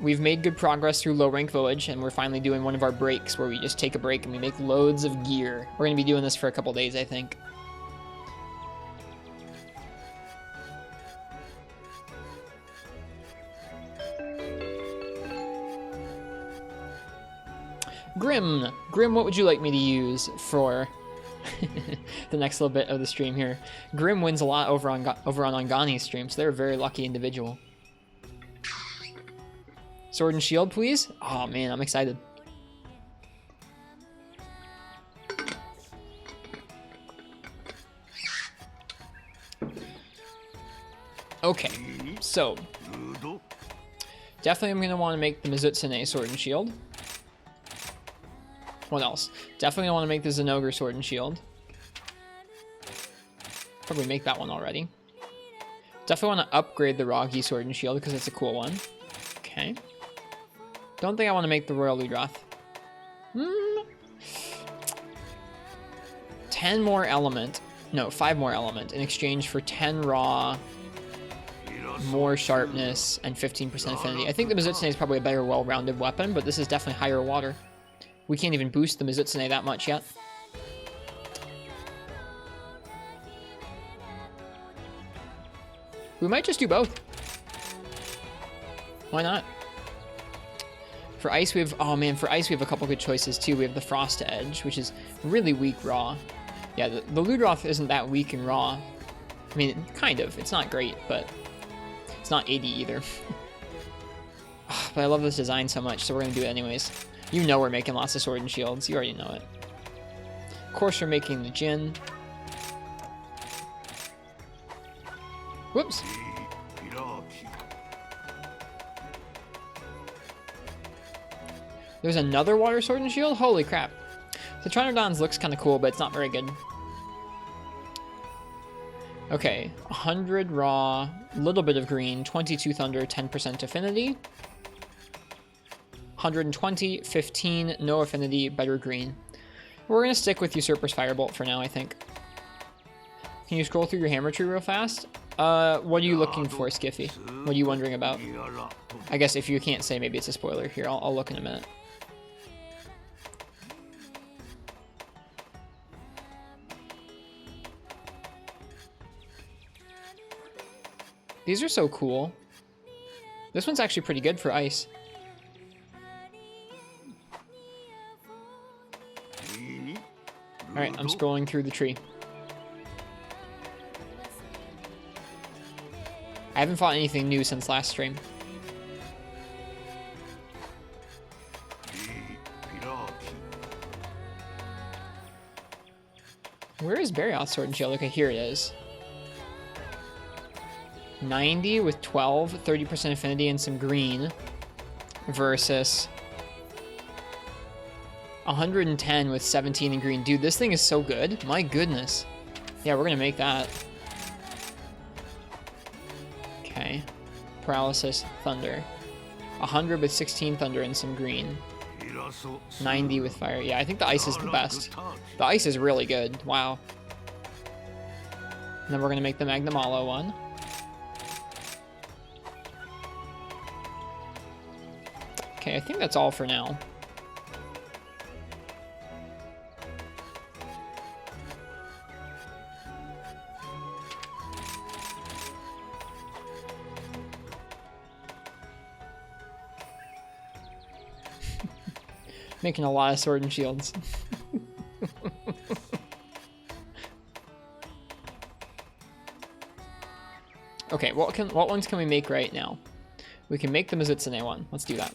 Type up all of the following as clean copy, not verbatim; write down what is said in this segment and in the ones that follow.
We've made good progress through low rank village, and we're finally doing one of our breaks where we just take a break and we make loads of gear. We're going to be doing this for a couple days, I think. Grim, what would you like me to use for the next little bit of the stream here? Grim wins a lot over on Angani's stream, so they're a very lucky individual. Sword and shield, please. Oh man, I'm excited. Okay, so definitely I'm gonna want to make the Mizutsune sword and shield. What else? Definitely want to make the Zenogre sword and shield. Probably make that one already. Definitely want to upgrade the Ragi sword and shield because it's a cool one. Okay. Don't think I want to make the Royal Ludrath. 10 more element. No, 5 more element in exchange for 10 raw, more sharpness, and 15% affinity. I think the Mizutsune is probably a better well-rounded weapon, but this is definitely higher water. We can't even boost the Mizutsune that much yet. We might just do both. Why not? For ice, we have... Oh, man, for ice, we have a couple good choices, too. We have the Frost Edge, which is really weak raw. Yeah, the Ludroth isn't that weak in raw. I mean, kind of. It's not great, but it's not 80 either. But I love this design so much, so we're going to do it anyways. You know we're making lots of sword and shields. You already know it. Of course, we're making the Jin. Whoops. There's another water sword and shield? Holy crap. The Trinodons looks kind of cool, but it's not very good. Okay, 100 raw, a little bit of green, 22 thunder, 10% affinity. 120, 15, no affinity, better green. We're going to stick with Usurper's Firebolt for now, I think. Can you scroll through your hammer tree real fast? What are you looking for, Skiffy? What are you wondering about? I guess if you can't say, maybe it's a spoiler. Here, I'll look in a minute. These are so cool. This one's actually pretty good for ice. Alright, I'm scrolling through the tree. I haven't fought anything new since last stream. Where is Barioth's sword and shield? Okay, here it is. 90 with 12, 30% affinity and some green versus 110 with 17 and green. Dude, this thing is so good. My goodness. Yeah, we're gonna make that. Okay. Paralysis, thunder. 100 with 16 thunder and some green. 90 with fire. Yeah, I think the ice is the best. The ice is really good. Wow. And then we're gonna make the Magnamalo one. Okay, I think that's all for now. Making a lot of sword and shields. Okay, what ones can we make right now? We can make the Mizutsune one. Let's do that.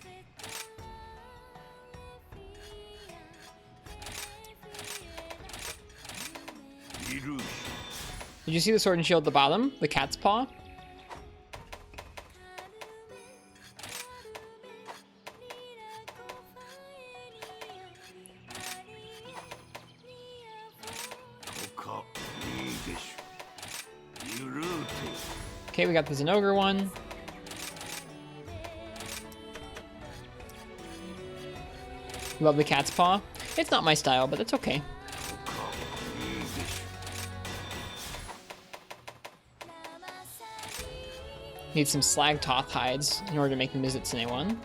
Did you see the sword and shield at the bottom? The cat's paw? Okay, we got the Zenogre one. Love the cat's paw. It's not my style, but it's okay. Need some Slagtoth hides in order to make the Mizutsune one.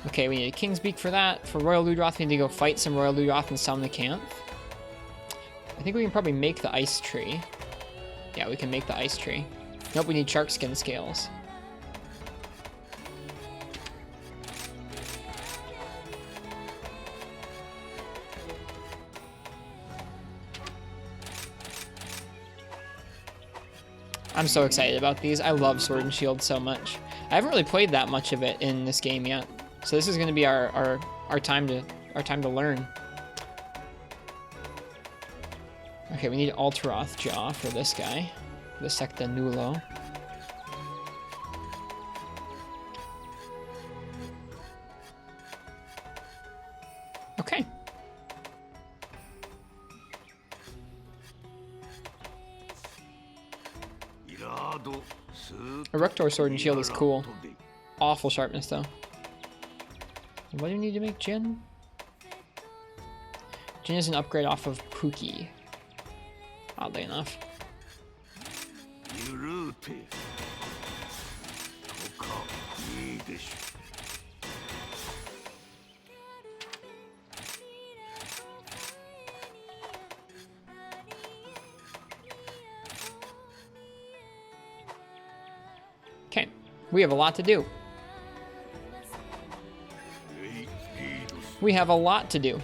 Okay, we need a King's Beak for that. For Royal Ludroth, we need to go fight some Royal Ludroth and summon the Canth. I think we can probably make the Ice Tree. Yeah, we can make the Ice Tree. Nope, we need Shark Skin Scales. I'm so excited about these. I love Sword and Shield so much. I haven't really played that much of it in this game yet, so this is going to be our time to learn. Okay, we need Alteroth Jaw for this guy, the Secta Nulo. Okay. Erector Sword and Shield is cool. Awful sharpness, though. What do you need to make Jin? Jin is an upgrade off of Pookie. Oddly enough. Okay, we have a lot to do. We have a lot to do.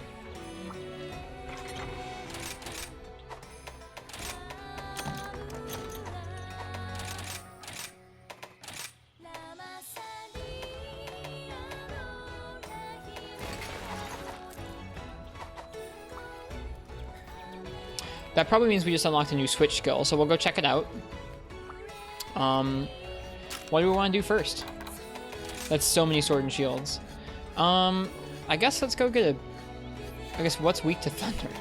That probably means we just unlocked a new switch skill, so we'll go check it out. What do we want to do first? That's so many Sword and Shields. I guess let's go get a... I guess what's weak to Thunder?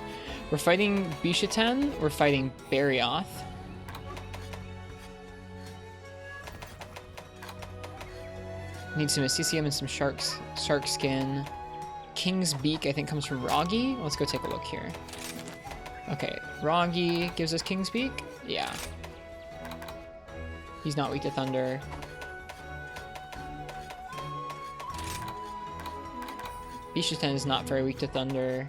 We're fighting Bishaten, we're fighting Barioth. Need some CCM and some shark skin. King's Beak, I think, comes from Roggy. Let's go take a look here. Okay, Roggy gives us King's Beak? Yeah. He's not weak to Thunder. Bishaten is not very weak to Thunder.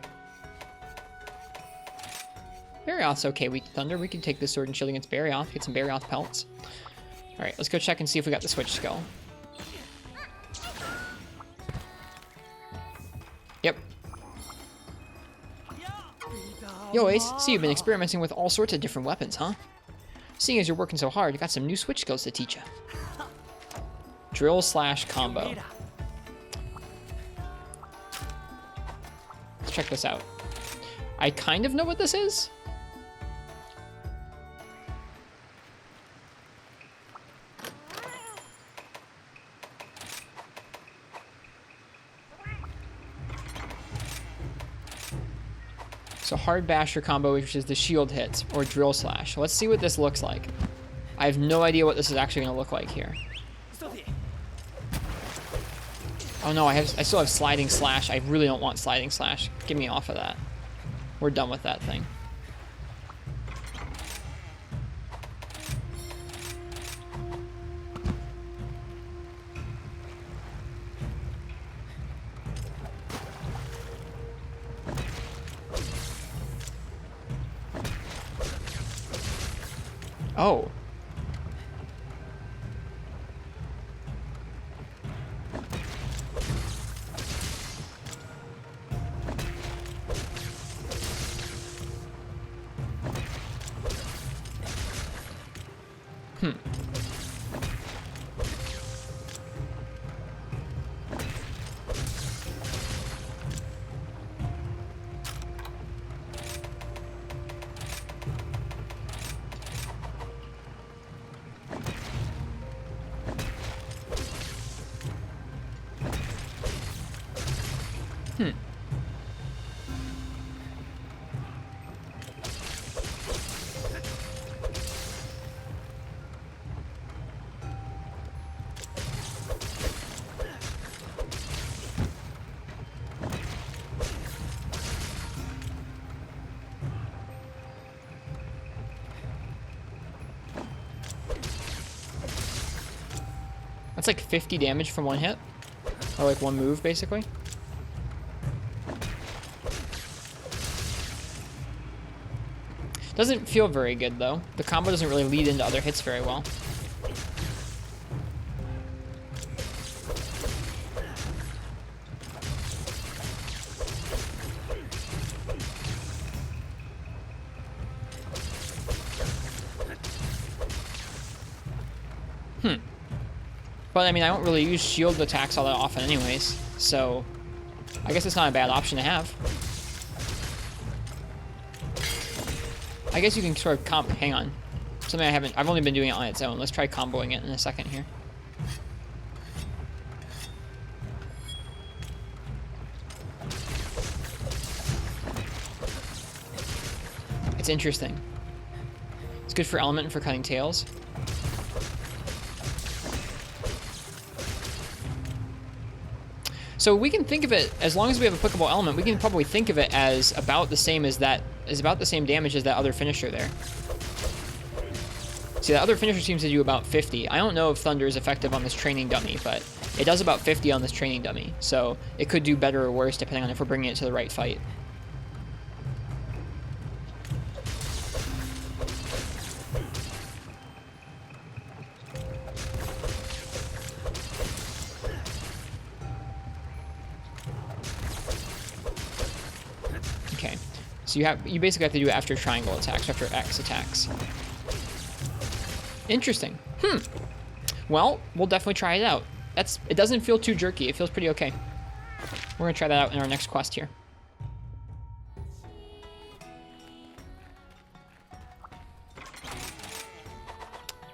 Barioth's okay weak to Thunder. We can take this Sword and Shield against Barioth, get some Barioth pelts. Alright, let's go check and see if we got the switch skill. Yep. Yo, Ace, see you've been experimenting with all sorts of different weapons, huh? Seeing as you're working so hard, you got some new switch skills to teach you. Drill / combo. Let's check this out. I kind of know what this is. So hard basher combo, which is the shield hits, or drill slash. Let's see what this looks like. I have no idea what this is actually going to look like here. Oh no, I still have sliding slash. I really don't want sliding slash. Get me off of that. We're done with that thing. Oh. That's like 50 damage from one hit. Or like one move, basically. Doesn't feel very good, though. The combo doesn't really lead into other hits very well. But, I mean, I don't really use shield attacks all that often anyways, so I guess it's not a bad option to have. I guess you can sort of hang on. Something I've only been doing it on its own. Let's try comboing it in a second here. It's interesting. It's good for element and for cutting tails. So we can think of it, as long as we have applicable element, we can probably think of it as about the same as that, about the same damage as that other finisher there. See, that other finisher seems to do about 50. I don't know if Thunder is effective on this training dummy, but it does about 50 on this training dummy. So it could do better or worse depending on if we're bringing it to the right fight. So you basically have to do it after triangle attacks, after X attacks. Interesting. Well, we'll definitely try it out. It doesn't feel too jerky. It feels pretty okay. We're gonna try that out in our next quest here.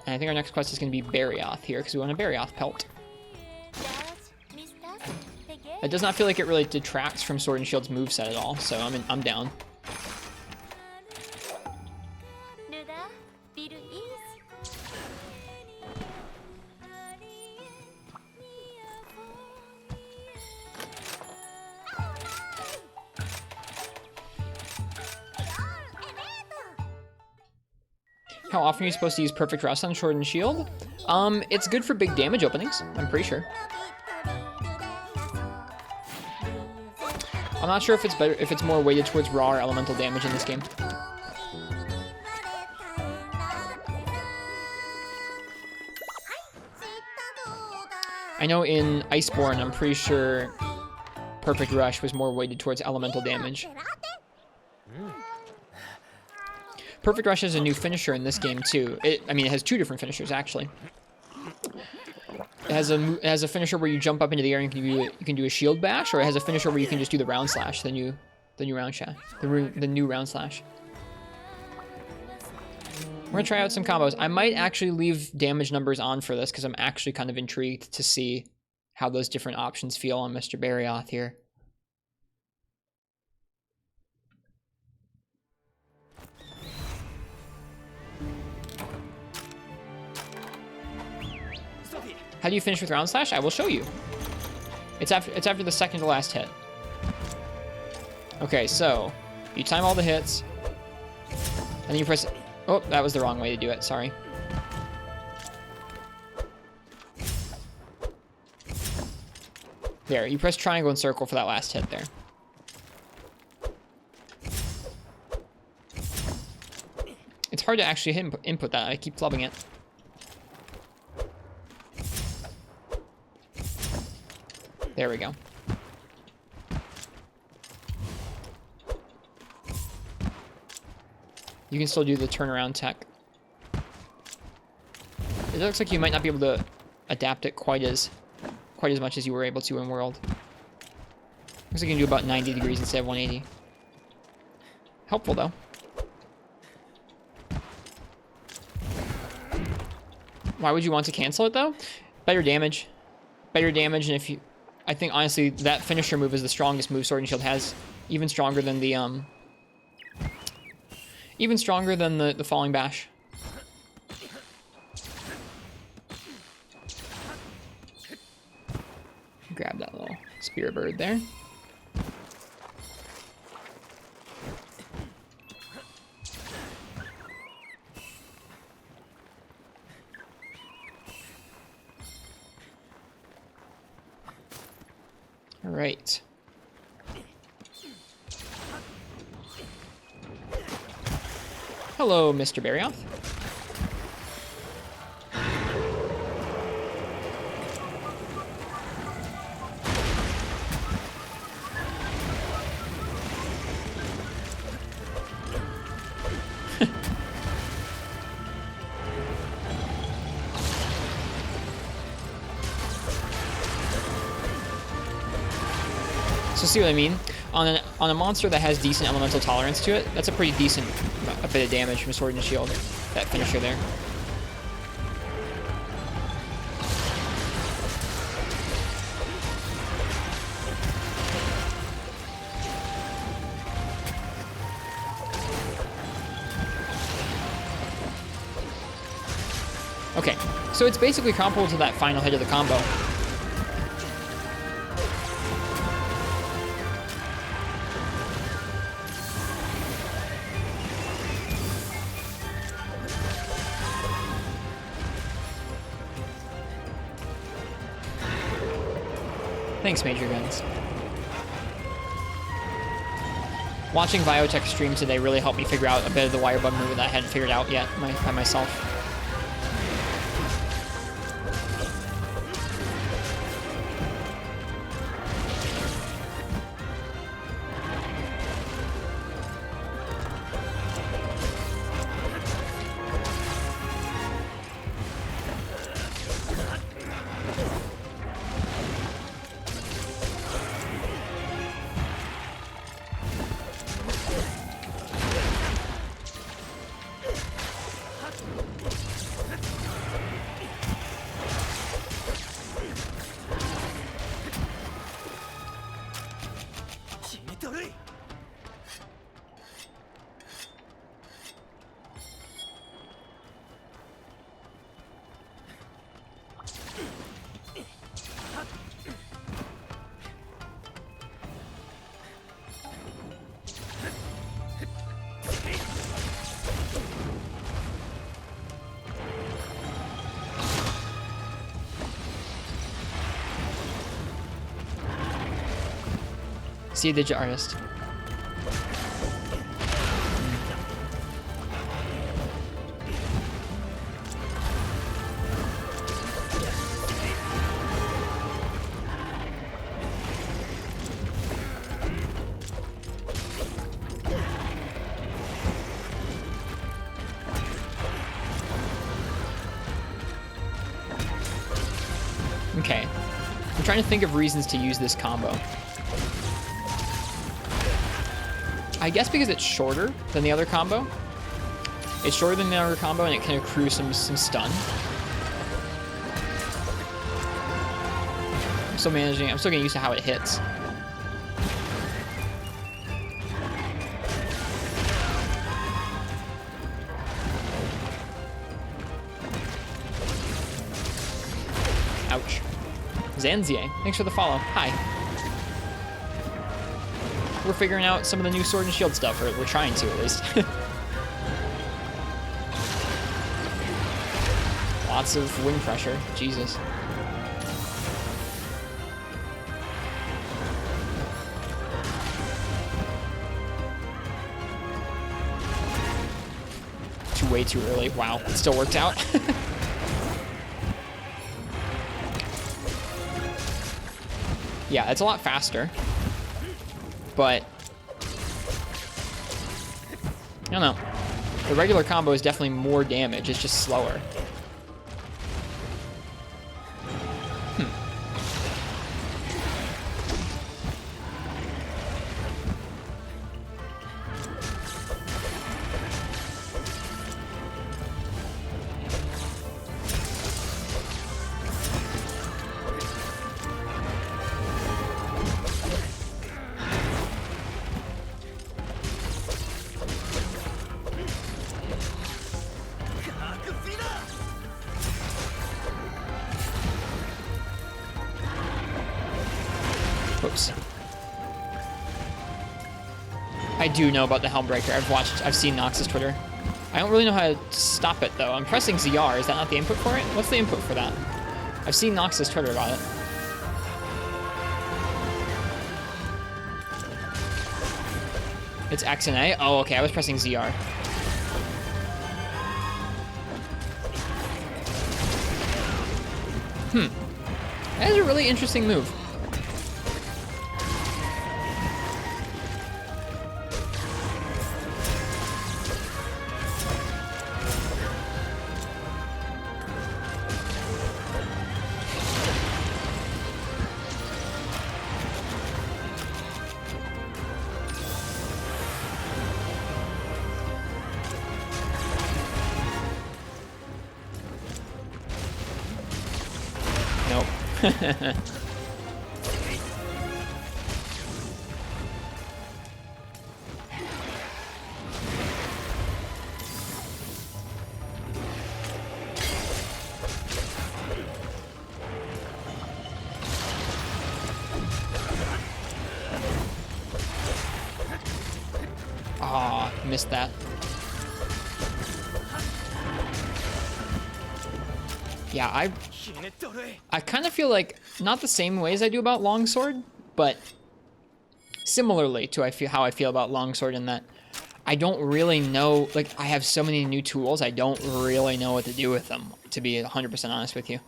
And I think our next quest is gonna be Barioth here, because we want a Barioth pelt. It does not feel like it really detracts from Sword and Shield's moveset at all, so I'm down. How often are you supposed to use Perfect Rust on Sword and Shield? It's good for big damage openings, I'm pretty sure. I'm not sure if it's better, if it's more weighted towards raw or elemental damage in this game. I know in Iceborne, I'm pretty sure Perfect Rush was more weighted towards elemental damage. Perfect Rush has a new finisher in this game too. I mean, it has two different finishers actually. It has a finisher where you jump up into the air and you can do a shield bash, or it has a finisher where you can just do the round slash, the new round slash. We're gonna try out some combos. I might actually leave damage numbers on for this because I'm actually kind of intrigued to see how those different options feel on Mr. Barioth here. How do you finish with round slash? I will show you. It's after the second to last hit. Okay, so you time all the hits, and then you press. Oh, that was the wrong way to do it. Sorry. There, you press triangle and circle for that last hit there. It's hard to actually input that. I keep flubbing it. There we go. You can still do the turnaround tech. It looks like you might not be able to adapt it quite as much as you were able to in World. Looks like you can do about 90 degrees instead of 180. Helpful though. Why would you want to cancel it though? Better damage. Better damage, and if you... I think, honestly, that finisher move is the strongest move Sword and Shield has. Even stronger than the, the Falling Bash. Grab that little spear bird there. All right. Hello, Mr. Barioth. So see what I mean? On a monster that has decent elemental tolerance to it, that's a pretty decent bit of damage from Sword and Shield. That finisher there. Okay, so it's basically comparable to that final hit of the combo. Thanks, Major Guns. Watching Biotech stream today really helped me figure out a bit of the wire bug move that I hadn't figured out yet by myself. See a digit artist. Okay. I'm trying to think of reasons to use this combo. I guess because it's shorter than the other combo. It's shorter than the other combo and it can accrue some stun. I'm still getting used to how it hits. Ouch. Zanzier, thanks for the follow. Hi. We're figuring out some of the new Sword and Shield stuff, or we're trying to at least. Lots of wing pressure, Jesus. Way too early. Wow, it still worked out. Yeah, it's a lot faster. But I don't know. The regular combo is definitely more damage. It's just slower. Oops. I do know about the Helmbreaker. I've seen Nox's Twitter. I don't really know how to stop it though. I'm pressing ZR. Is that not the input for it? What's the input for that? I've seen Nox's Twitter about it. It's X and A? Oh, okay, I was pressing ZR. That is a really interesting move. Nope. Aw, missed that. Yeah, I kind of feel like, not the same ways I do about Longsword, but similarly to how I feel about Longsword, in that I don't really know, like, I have so many new tools, I don't really know what to do with them, to be 100% honest with you.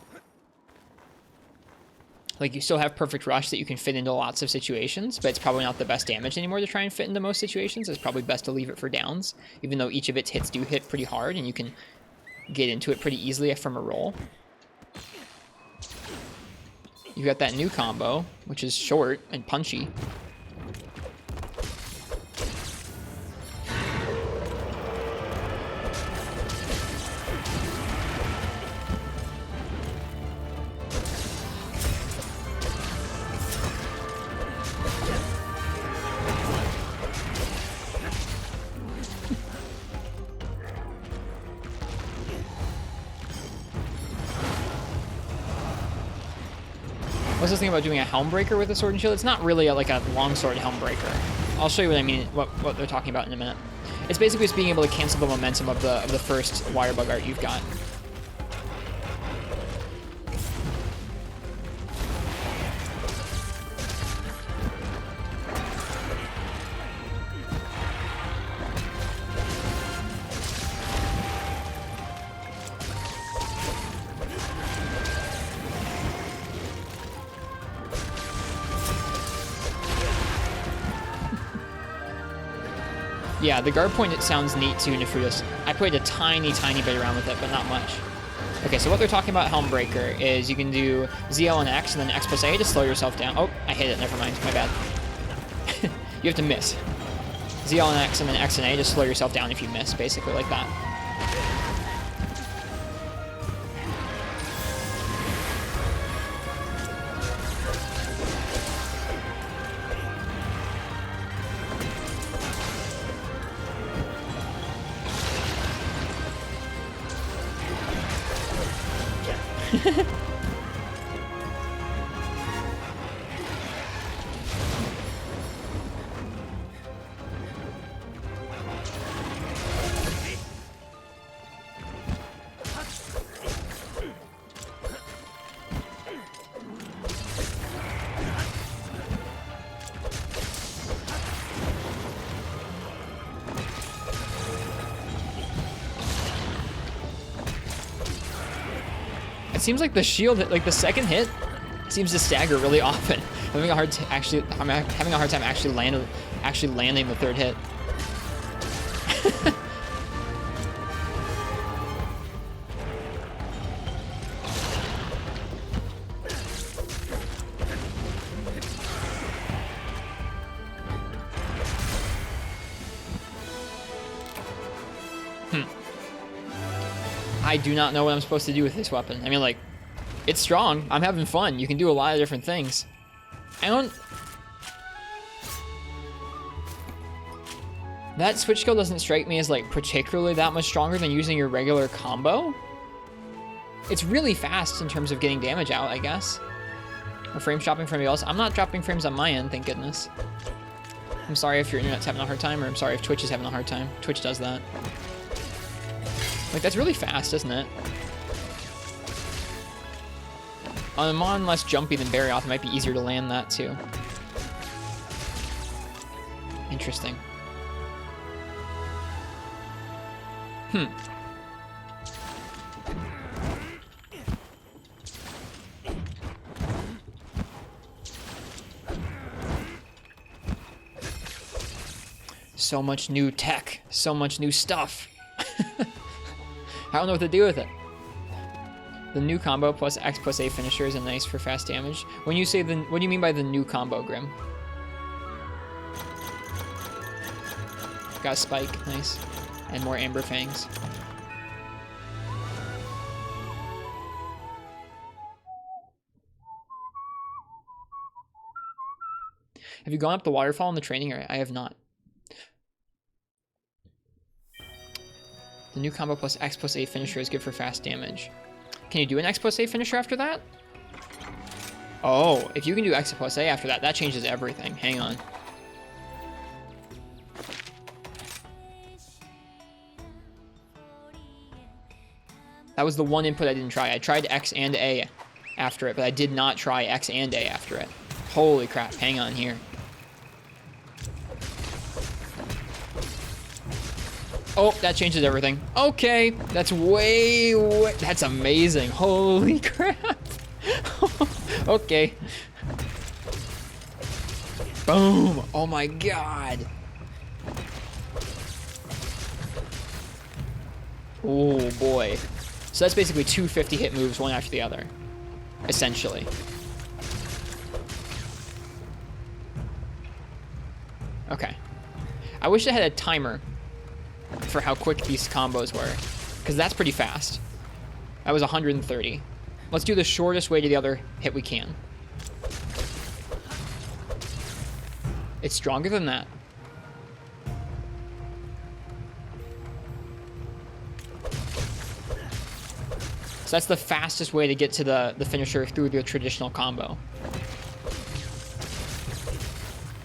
Like, you still have Perfect Rush that you can fit into lots of situations, but it's probably not the best damage anymore to try and fit into most situations. It's probably best to leave it for downs, even though each of its hits do hit pretty hard, and you can get into it pretty easily from a roll. You've got that new combo, which is short and punchy. What's this thing about doing a Helmbreaker with a Sword and Shield? It's not really like a longsword Helmbreaker. I'll show you what I mean, what they're talking about in a minute. It's basically just being able to cancel the momentum of the first Wirebug art you've got. Yeah, the guard point, it sounds neat too, Nefritos. I played a tiny bit around with it, but not much. Okay, so what they're talking about Helmbreaker is you can do ZL and X, and then X plus A to slow yourself down. Oh, I hit it, never mind, my bad. You have to miss. ZL and X, and then X and A to slow yourself down if you miss, basically like that. It seems like the shield, like the second hit, seems to stagger really often. I'm having a hard time actually landing the third hit. I do not know what I'm supposed to do with this weapon. I mean, like, it's strong. I'm having fun. You can do a lot of different things. That switch skill doesn't strike me as, like, particularly that much stronger than using your regular combo. It's really fast in terms of getting damage out, I guess. Or frame dropping from anybody else. I'm not dropping frames on my end, thank goodness. I'm sorry if your internet's having a hard time, or I'm sorry if Twitch is having a hard time. Twitch does that. Like, that's really fast, isn't it? On a Mon less jumpy than Barioth, it might be easier to land that, too. Interesting. So much new tech, so much new stuff. I don't know what to do with it. The new combo plus X plus A finisher is a nice for fast damage. When you say what do you mean by the new combo, Grim? Got a spike, nice. And more Amber Fangs. Have you gone up the waterfall in the training area? I have not. The new combo plus X plus A finisher is good for fast damage. Can you do an X plus A finisher after that? Oh, if you can do X plus A after that, that changes everything. Hang on. That was the one input I didn't try. I tried X and A after it, but I did not try X and A after it. Holy crap, hang on here. Oh, that changes everything. Okay, that's way, that's amazing. Holy crap. Okay. Boom. Oh my god. Oh boy. So that's basically 2 50-hit moves, one after the other, essentially. Okay. I wish I had a timer for how quick these combos were, because that's pretty fast. That was 130. Let's do the shortest way to the other hit we can. It's stronger than that. So that's the fastest way to get to the finisher through the traditional combo.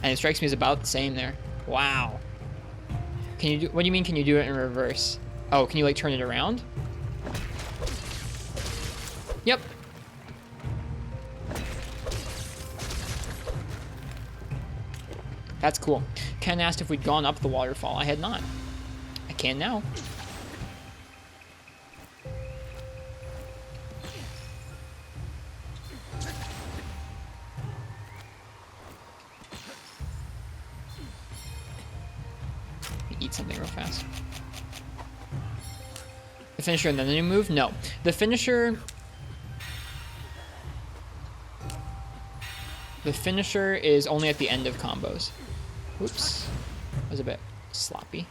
And it strikes me as about the same there. Wow. Can you do, what do you mean can you do it in reverse? Oh, can you like turn it around? Yep. That's cool. Ken asked if we'd gone up the waterfall. I had not. I can now. Eat something real fast. The finisher and then the new move? No. The finisher... The finisher is only at the end of combos. Oops. That was a bit sloppy.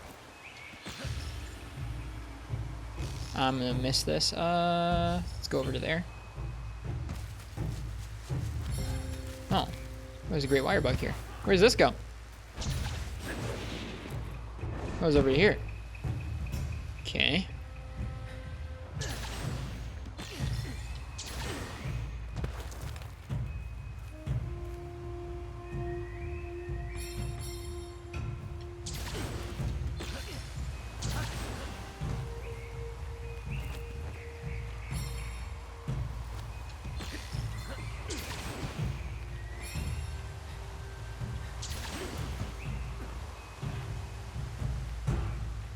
I'm gonna miss this. Let's go over to there. Oh. There's a great wire bug here. Where does this go? Goes over here. Okay.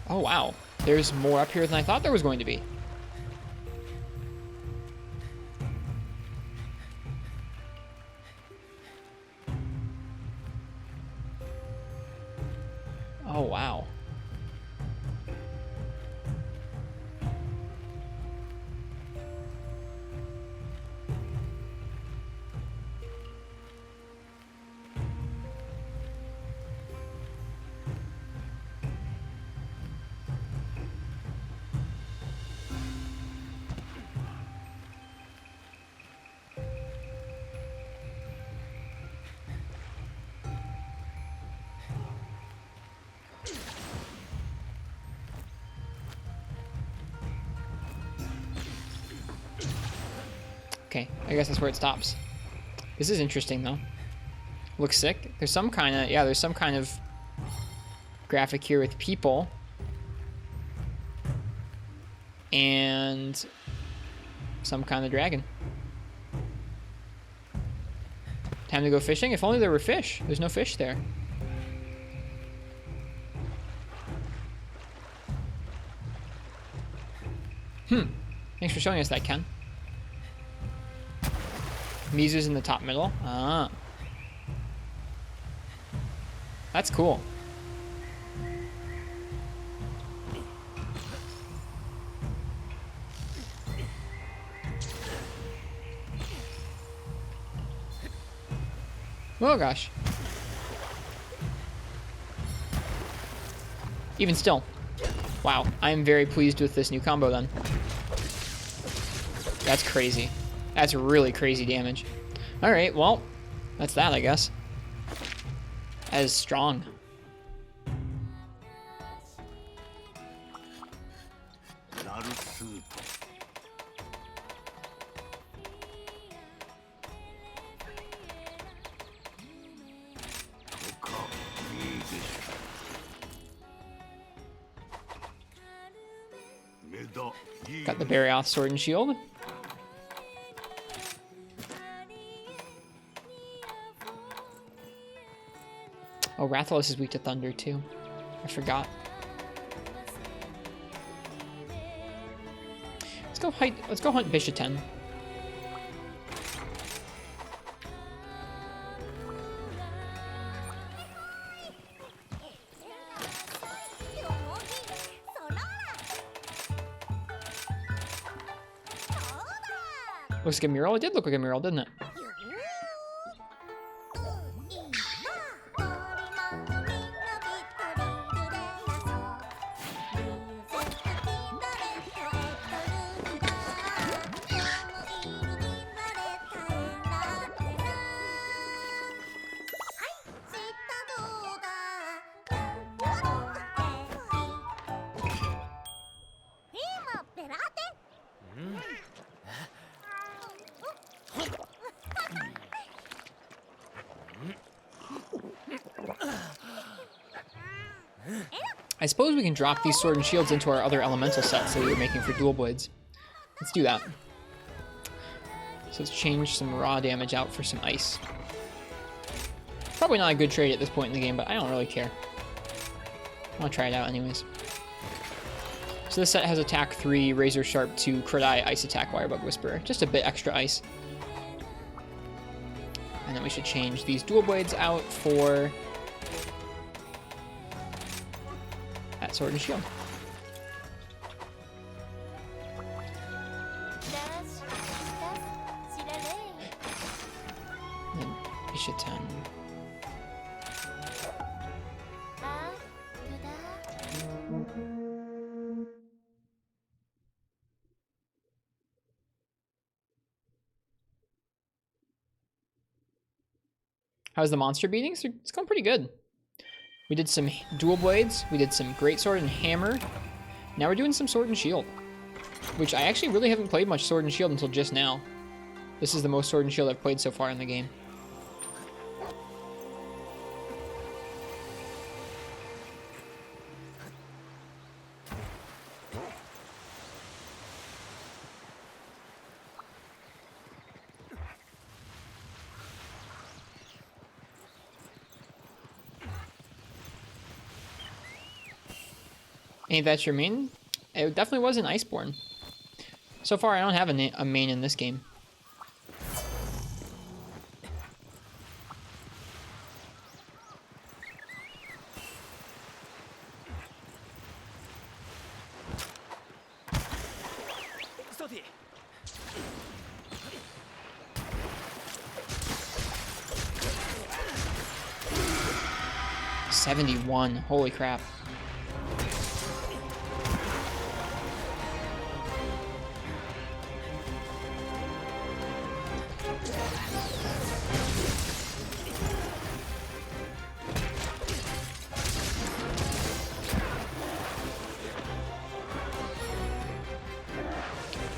Oh wow, there's more up here than I thought there was going to be. Oh wow. Okay, I guess that's where it stops. This is interesting though. Looks sick. There's some kind of, yeah, there's some kind of graphic here with people. And some kind of dragon. Time to go fishing? If only there were fish. There's no fish there. Thanks for showing us that, Ken. Mizu's in the top middle. Ah. That's cool. Oh gosh. Even still. Wow, I am very pleased with this new combo then. That's crazy. That's really crazy damage. Alright, well, that's that, I guess. That is strong. Got the Barioth Sword and Shield. Oh, Rathalos is weak to Thunder too. I forgot. Let's go hunt Bishaten. Looks like a mural. It did look like a mural, didn't it? I suppose we can drop these Sword and Shields into our other elemental sets that we were making for Dual Blades. Let's do that. So let's change some raw damage out for some ice. Probably not a good trade at this point in the game, but I don't really care. I'll try it out anyways. So this set has attack 3, Razor Sharp 2, Crit Eye, Ice Attack, Wirebug Whisperer. Just a bit extra ice. And then we should change these Dual Blades out for that Sword and Shield. And then Bishaten. How's the monster beatings? It's going pretty good. We did some Dual Blades, we did some Great Sword and Hammer. Now we're doing some Sword and Shield, which I actually really haven't played much Sword and Shield until just now. This is the most Sword and Shield I've played so far in the game. Ain't that your main? It definitely was an Iceborne. So far, I don't have a main in this game. $71. Holy crap.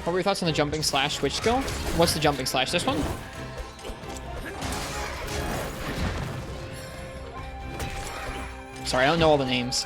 What were your thoughts on the jumping slash switch skill? What's the jumping slash? This one? Sorry, I don't know all the names.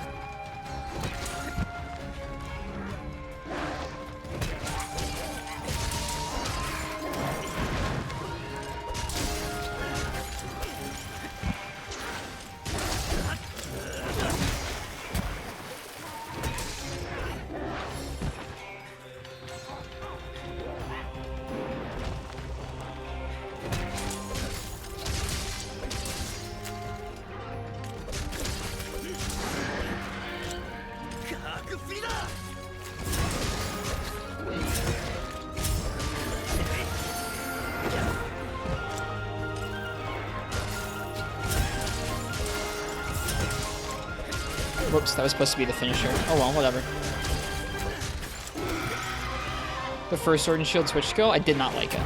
Whoops, that was supposed to be the finisher. Oh well, whatever. The first Sword and Shield switch skill, I did not like it.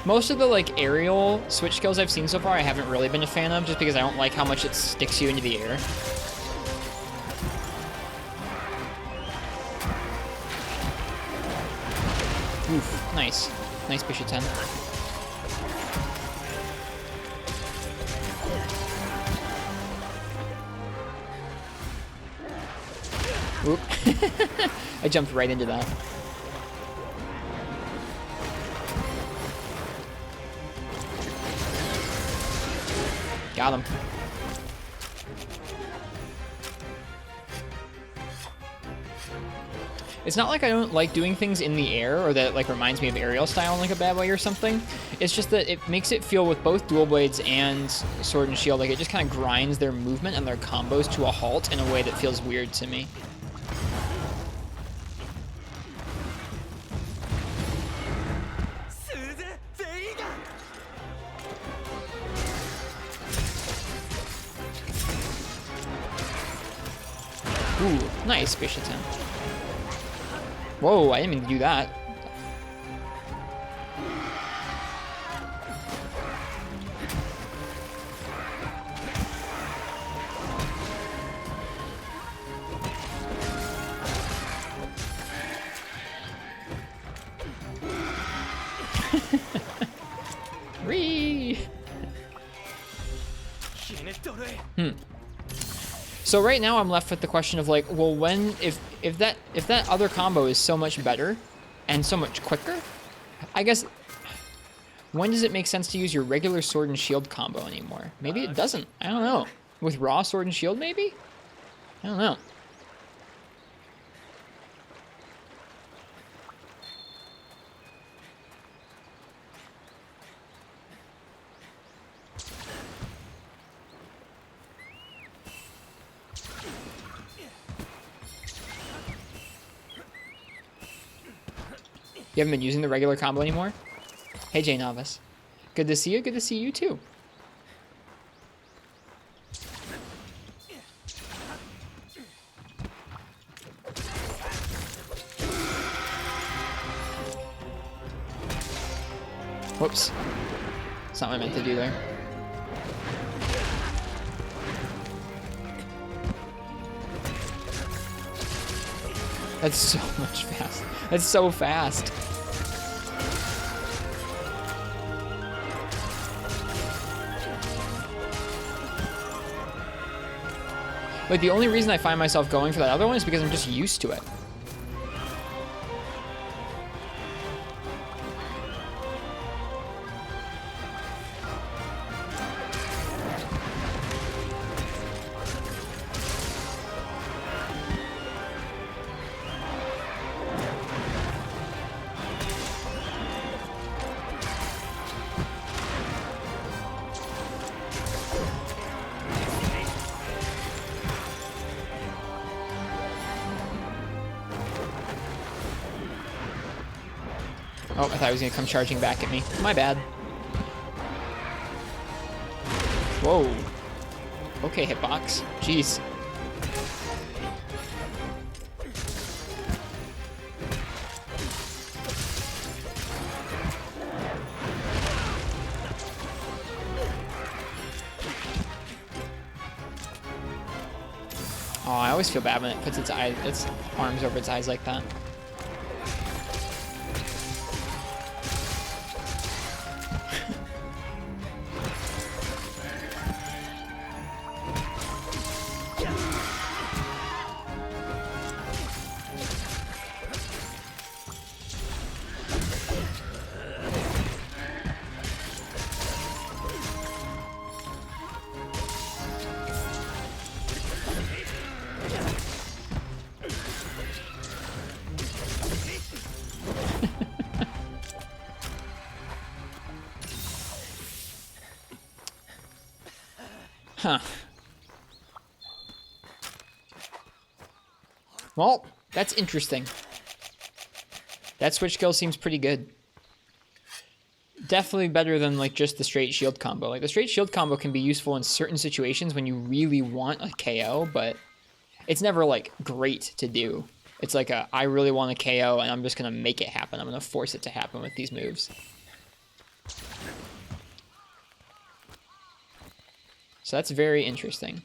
Most of the like aerial switch skills I've seen so far, I haven't really been a fan of, just because I don't like how much it sticks you into the air. Oof, nice. Nice Bishaten. Oop. I jumped right into that. Got him. It's not like I don't like doing things in the air or that it, like, reminds me of aerial style in like a bad way or something. It's just that it makes it feel with both dual blades and Sword and Shield, like it just kind of grinds their movement and their combos to a halt in a way that feels weird to me. Ooh, nice Bishaten. Whoa, I didn't mean to do that. Ree! So right now I'm left with the question of like, well, when if that other combo is so much better and so much quicker, I guess when does it make sense to use your regular Sword and Shield combo anymore? Maybe it doesn't. I don't know. With raw Sword and Shield, maybe? I don't know. You haven't been using the regular combo anymore? Hey, Jay Novice. Good to see you. Good to see you, too. Whoops. That's not what I meant to do there. That's so much fast. That's so fast. Like, the only reason I find myself going for that other one is because I'm just used to it. Oh, I thought he was gonna come charging back at me. My bad. Whoa. Okay, hitbox. Jeez. Oh, I always feel bad when it puts its arms over its eyes like that. Huh. Well, that's interesting. That switch skill seems pretty good. definitely better than like just the straight shield combo. Like the straight shield combo can be useful in certain situations when you really want a KO, but it's never like great to do. It's like I really want a KO and I'm just gonna make it happen. I'm gonna force it to happen with these moves. So that's very interesting.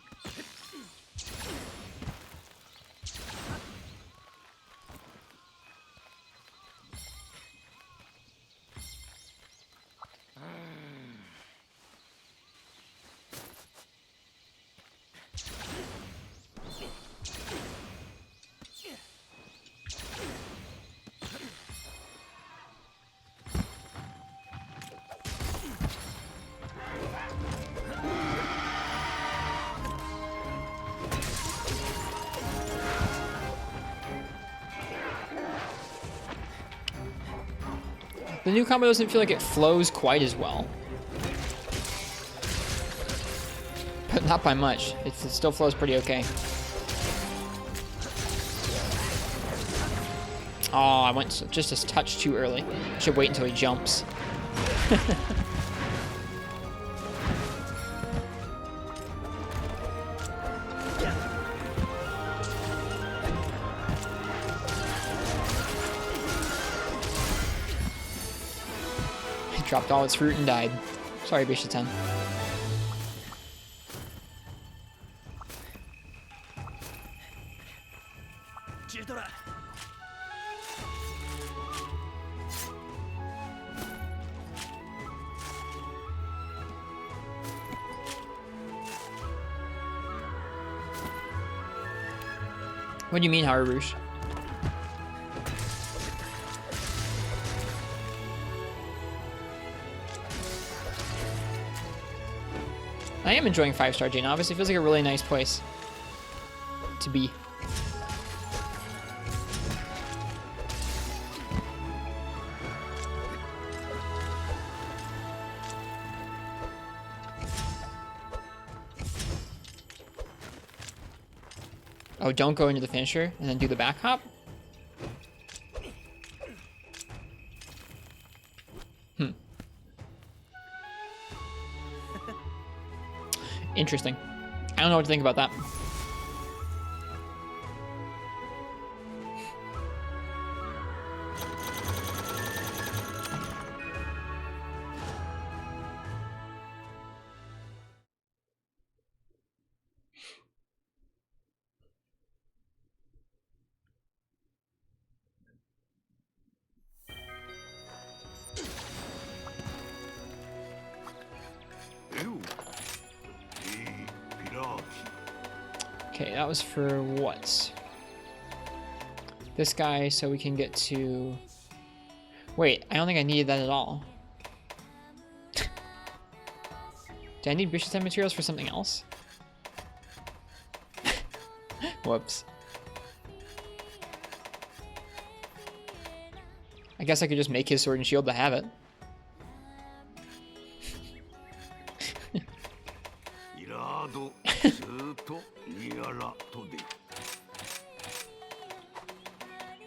The new combo doesn't feel like it flows quite as well. But not by much. It still flows pretty okay. Oh, I went just a touch too early. I should wait until he jumps. It dropped all its fruit and died. Sorry, Bishitan. What do you mean, Harurush? I am enjoying 5-star Jane. Obviously, it feels like a really nice place to be. Oh, don't go into the finisher and then do the back hop? Interesting. I don't know what to think about that. Okay, that was for what? This guy, so we can get to... Wait, I don't think I needed that at all. Do I need Bishitan materials for something else? Whoops. I guess I could just make his sword and shield to have it.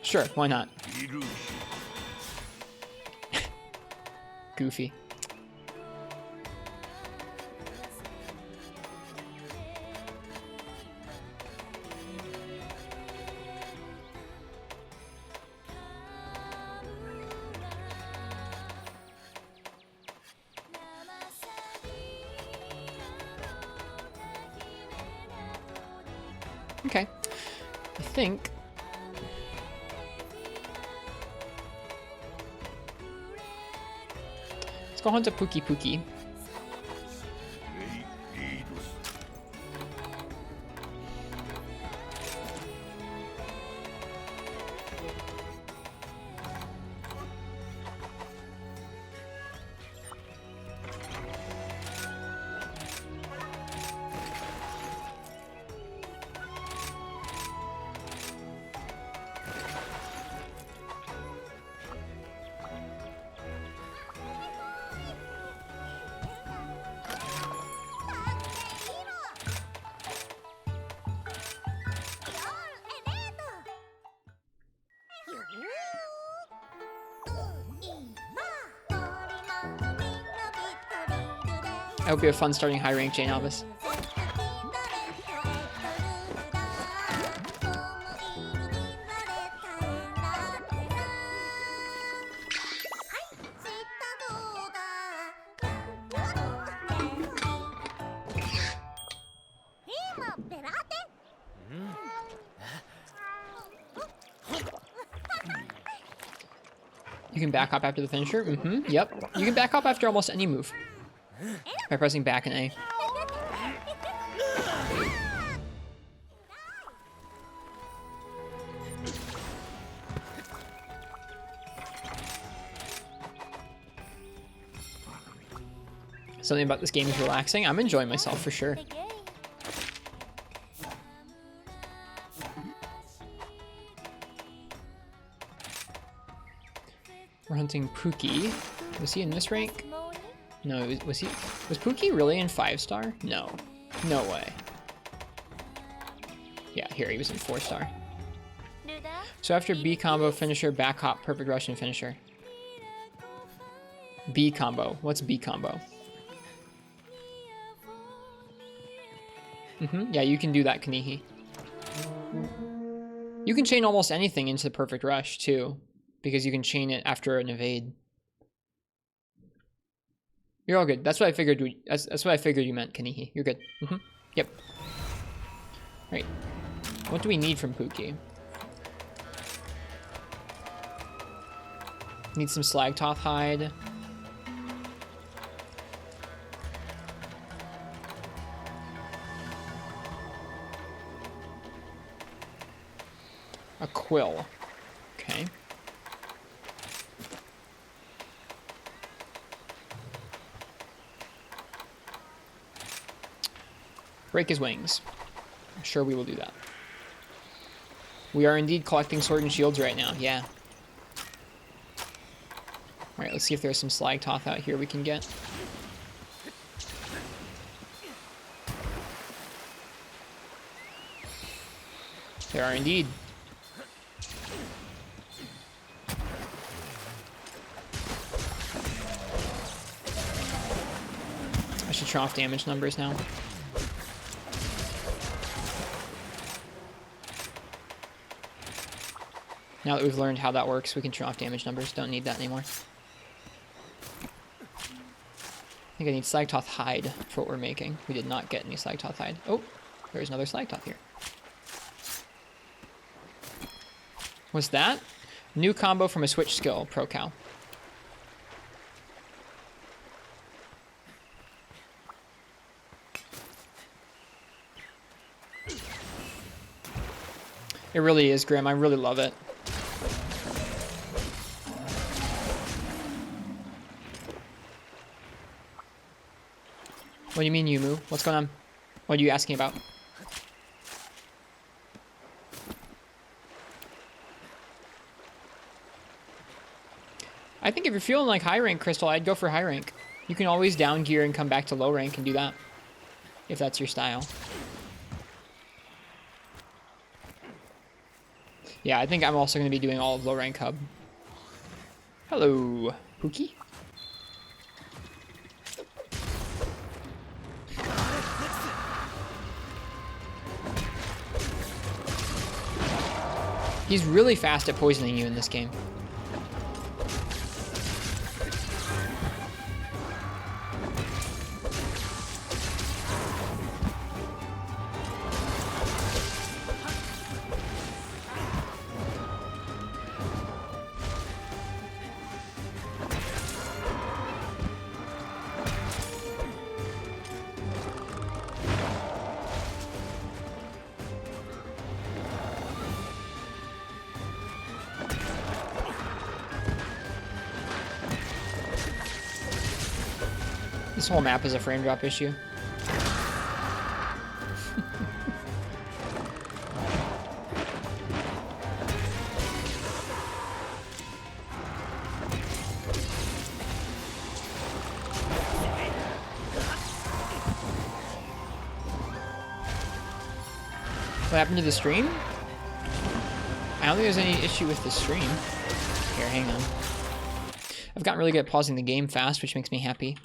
Sure, why not? Goofy. Okay. I think... Let's go hunt a Pookie Pookie. I hope you have fun starting high rank, Jane Alvis. You can back up after the finisher. Yep. You can back up after almost any move by pressing back and A. Something about this game is relaxing. I'm enjoying myself for sure. We're hunting Pookie. Was he in this rank? No, was Pookie really in 5-star? No. No way. Yeah, here, he was in 4-star. So after B combo, finisher, back hop, perfect Russian finisher. B combo. What's B combo? Yeah, you can do that, Kanihi. You can chain almost anything into the perfect rush, too. Because you can chain it after an evade. You're all good. That's what I figured. That's what I figured you meant, Kanihi. You're good. Yep. Right. What do we need from Pookie? Need some Slagtoth hide. A quill. Okay. Break his wings. I'm sure we will do that. We are indeed collecting sword and shields right now. Yeah. Alright, let's see if there's some Slagtoth out here we can get. There are indeed. I should turn off damage numbers now. Now that we've learned how that works, we can turn off damage numbers. Don't need that anymore. I think I need Slagtoth hide for what we're making. We did not get any Slagtoth hide. Oh, there's another Slagtoth here. What's that? New combo from a switch skill, Pro Cow. It really is, Grim. I really love it. What do you mean, Yumu? What's going on? What are you asking about? I think if you're feeling like high rank, Crystal, I'd go for high rank. You can always down gear and come back to low rank and do that, if that's your style. Yeah, I think I'm also going to be doing all of low rank hub. Hello, Pookie. He's really fast at poisoning you in this game. This whole map is a frame drop issue. What happened to the stream? I don't think there's any issue with the stream. Here, hang on. I've gotten really good at pausing the game fast, which makes me happy.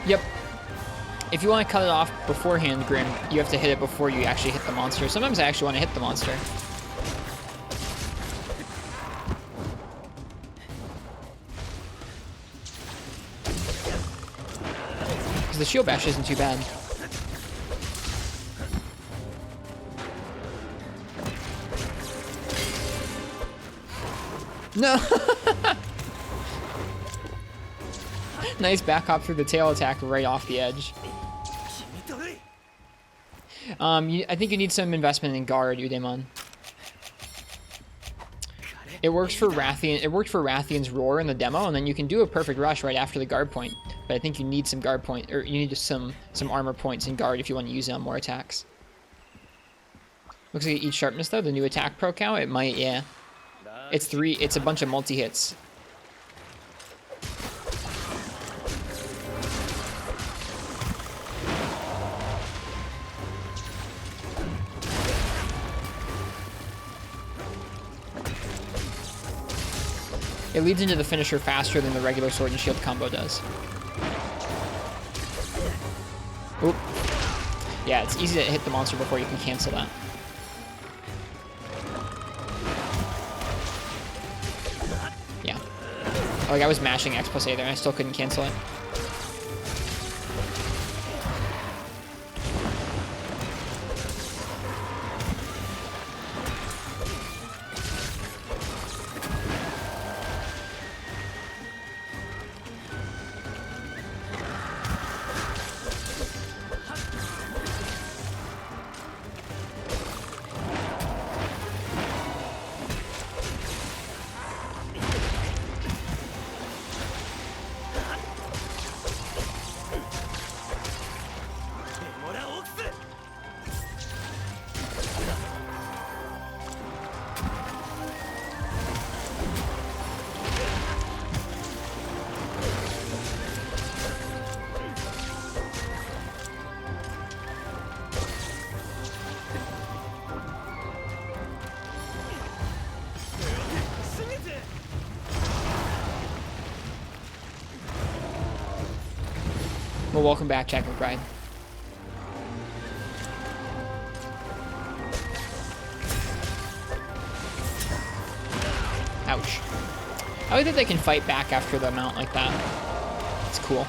Yep. If you want to cut it off beforehand, Grim, you have to hit it before you actually hit the monster. Sometimes I actually want to hit the monster. Because the shield bash isn't too bad. No! Nice back hop through the tail attack right off the edge. I think you need some investment in guard, Udemon. It works for Rathian. It worked for Rathian's roar in the demo, and then you can do a perfect rush right after the guard point. But I think you need some guard point, or you need just some armor points in guard if you want to use it on more attacks. Looks like it eats sharpness though. The new attack pro cow. It might, yeah. It's 3. It's a bunch of multi hits. It leads into the finisher faster than the regular sword and shield combo does. Oop. Yeah, it's easy to hit the monster before you can cancel that. Yeah. Like I was mashing X plus A there and I still couldn't cancel it. Well, welcome back, Jack McBride. Ouch. I like that they can fight back after the mount like that. It's cool.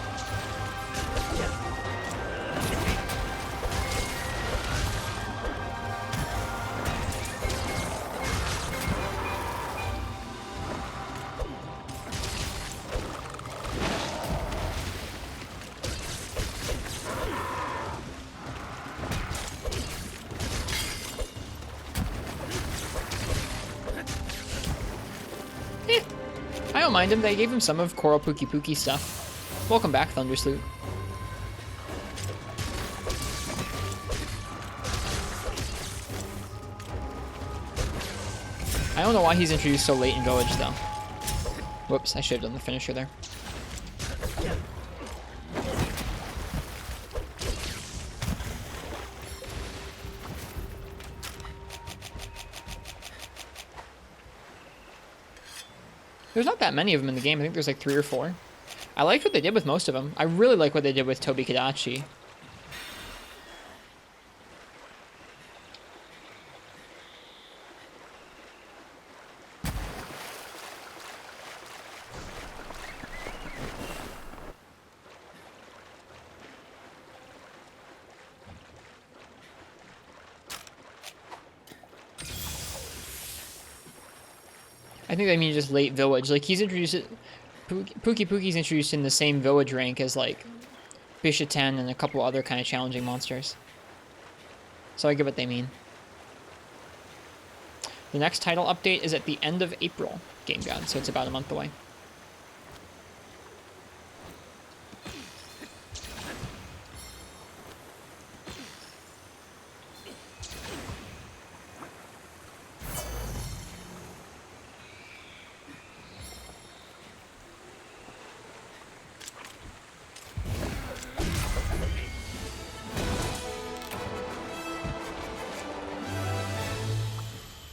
I don't mind him. They gave him some of Coral Pookie Pookie stuff. Welcome back, Thundersloot. I don't know why he's introduced so late in Village, though. Whoops, I should have done the finisher there. There's not that many of them in the game. I think there's like 3 or 4. I liked what they did with most of them. I really like what they did with Tobi Kadachi. I think they mean just late village. Like he's introduced, Pookie Pookie's introduced in the same village rank as like Bishaten and a couple other kind of challenging monsters. So I get what they mean. The next title update is at the end of April, Game God, so it's about a month away.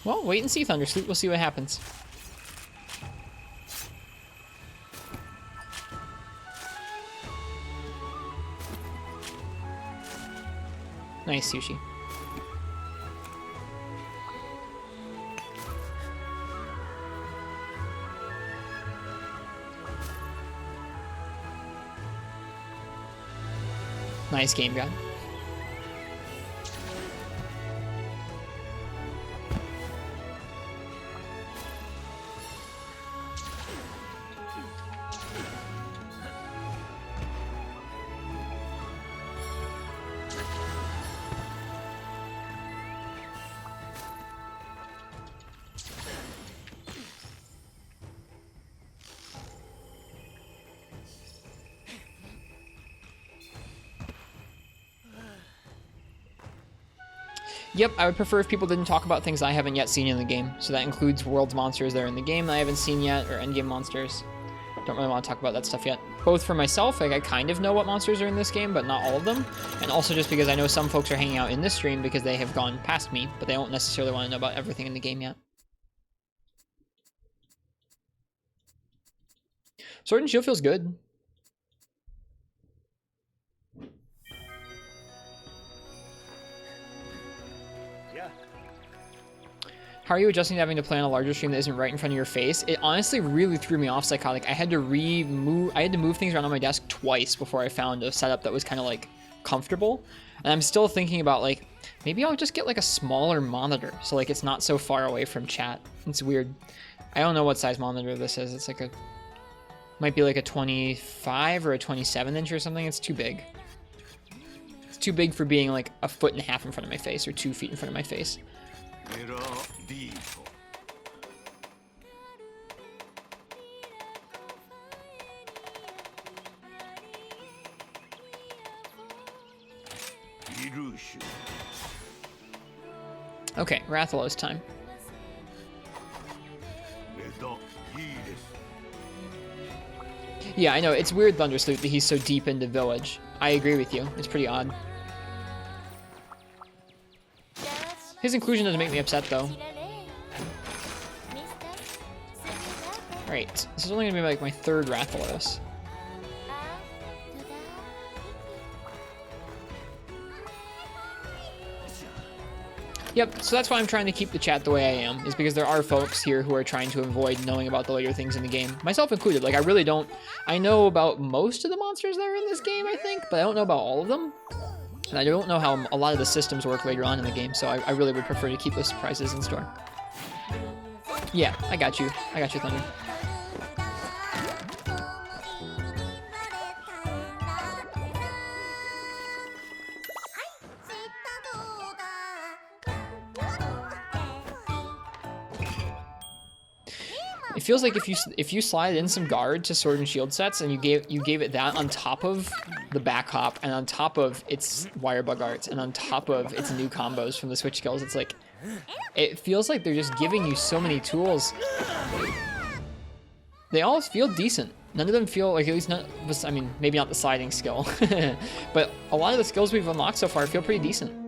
Well, wait and see, Thundersloot. We'll see what happens. Nice, Sushi. Nice game, God. Yep, I would prefer if people didn't talk about things I haven't yet seen in the game. So that includes world's monsters that are in the game that I haven't seen yet, or endgame monsters. Don't really want to talk about that stuff yet. Both for myself, like I kind of know what monsters are in this game, but not all of them. And also just because I know some folks are hanging out in this stream because they have gone past me, but they don't necessarily want to know about everything in the game yet. Sword and Shield feels good. How are you adjusting to having to play on a larger stream that isn't right in front of your face? It honestly really threw me off, Psychotic. I had to move things around on my desk twice before I found a setup that was kind of like comfortable. And I'm still thinking about like, maybe I'll just get like a smaller monitor so like it's not so far away from chat. It's weird. I don't know what size monitor this is. It's like might be like a 25 or a 27 inch or something. It's too big. It's too big for being like a foot and a half in front of my face or 2 feet in front of my face. Okay, Rathalos time. Yeah, I know, it's weird, Thundersloot, that he's so deep into Village. I agree with you, it's pretty odd. His inclusion doesn't make me upset, though. Alright, this is only gonna be like my 3rd Rathalos. Yep, so that's why I'm trying to keep the chat the way I am, is because there are folks here who are trying to avoid knowing about the later things in the game. Myself included, like I really don't, I know about most of the monsters that are in this game, I think, but I don't know about all of them. And I don't know how a lot of the systems work later on in the game, so I really would prefer to keep those surprises in store. Yeah, I got you. I got you, Thunder. It feels like if you slide in some guard to Sword and Shield sets and you gave it that on top of the back hop and on top of its wire bug arts and on top of its new combos from the switch skills, it's like it feels like they're just giving you so many tools. They all feel decent. None of them feel like, at least not, I mean, maybe not the sliding skill, but a lot of the skills we've unlocked so far feel pretty decent.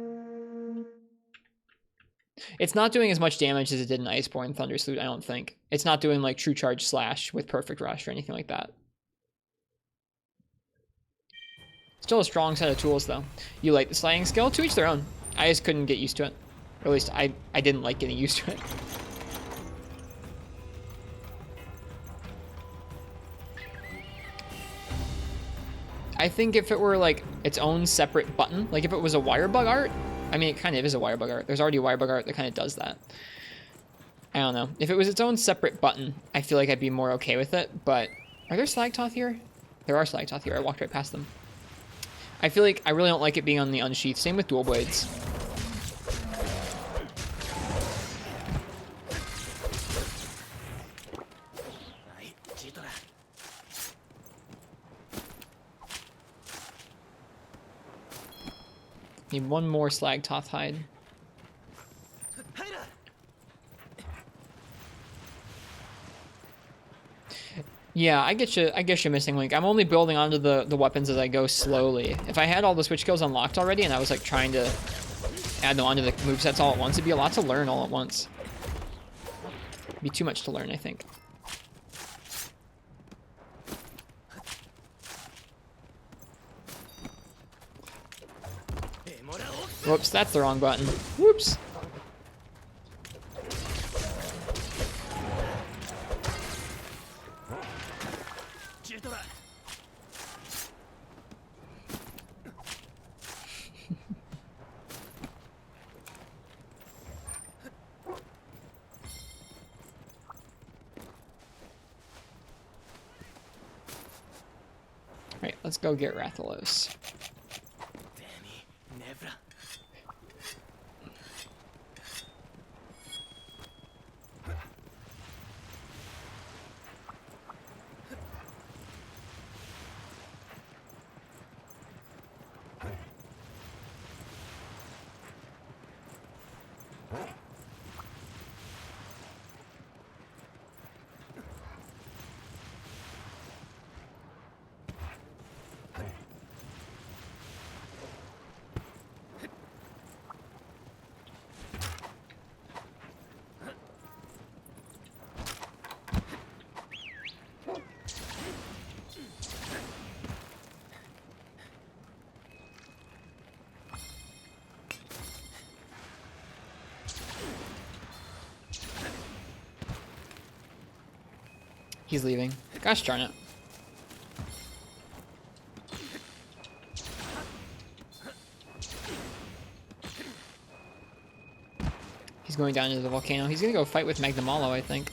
It's not doing as much damage as it did in Iceborne Thundersloot, I don't think. It's not doing like True Charge Slash with Perfect Rush or anything like that. Still a strong set of tools though. You like the sliding skill? To each their own. I just couldn't get used to it. Or at least I didn't like getting used to it. I think if it were like its own separate button, like if it was a wire bug art, I mean, it kind of is a wire bug art. There's already a wire bug art that kind of does that. I don't know. If it was its own separate button, I feel like I'd be more okay with it, but are there Slagtoth here? There are Slagtoth here. I walked right past them. I feel like I really don't like it being on the unsheath. Same with dual blades. Need one more Slagtoth hide. Yeah, I get you. I guess you're missing Link. I'm only building onto the weapons as I go slowly. If I had all the switch skills unlocked already and I was like trying to add them onto the movesets all at once, it'd be a lot to learn all at once. It'd be too much to learn, I think. Whoops, that's the wrong button. Whoops. Right, let's go get Rathalos. He's leaving. Gosh darn it. He's going down into the volcano. He's gonna go fight with Magnamalo, I think.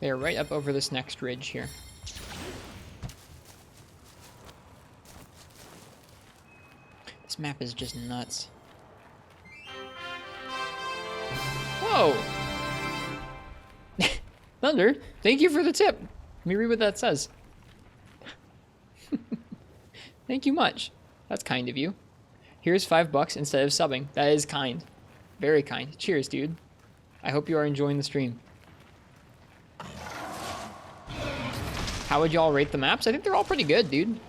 They are right up over this next ridge here. This map is just nuts. Whoa! Thunder, thank you for the tip. Let me read what that says. Thank you much. That's kind of you. Here's $5 instead of subbing. That is kind. Very kind. Cheers, dude. I hope you are enjoying the stream. How would y'all rate the maps? I think they're all pretty good, dude.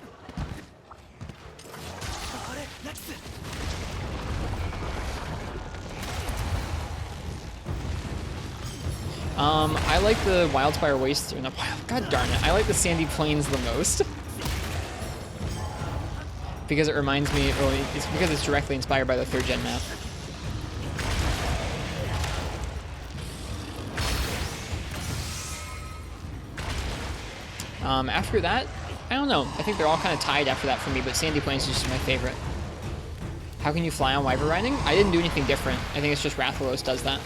I like the Wildspire Waste, or not Wild, god darn it. I like the Sandy Plains the most. Because it reminds me, well, it's because it's directly inspired by the 3rd gen map. After that, I don't know. I think they're all kind of tied after that for me, but Sandy Plains is just my favorite. How can you fly on Wyvern Riding? I didn't do anything different. I think it's just Rathalos does that.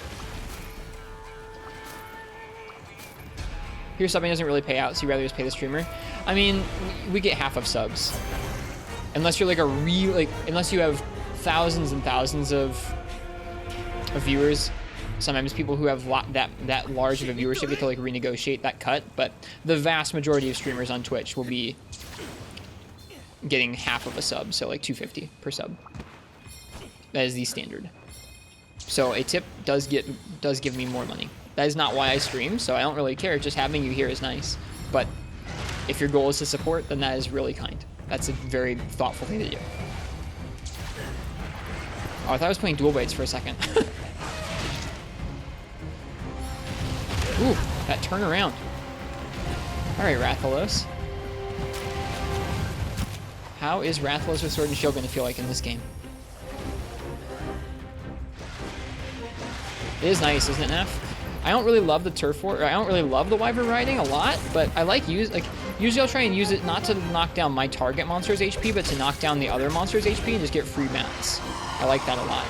Here, subbing doesn't really pay out, so you rather just pay the streamer. I mean, we get half of subs. Unless you're like a real, like, unless you have thousands and thousands of viewers. Sometimes people who have that large of a viewership get to like renegotiate that cut, but the vast majority of streamers on Twitch will be getting half of a sub, so like $2.50 per sub. That is the standard. So a tip does give me more money. That is not why I stream, so I don't really care. Just having you here is nice. But if your goal is to support, then that is really kind. That's a very thoughtful thing to do. Oh, I thought I was playing dual blades for a second. Ooh, that turnaround. Alright, Rathalos. How is Rathalos with Sword and Shield going to feel like in this game? It is nice, isn't it, Neff? I don't really love the turf war, or I don't really love the Wyvern Riding a lot, but I like usually I'll try and use it not to knock down my target monster's HP, but to knock down the other monster's HP and just get free mounts. I like that a lot.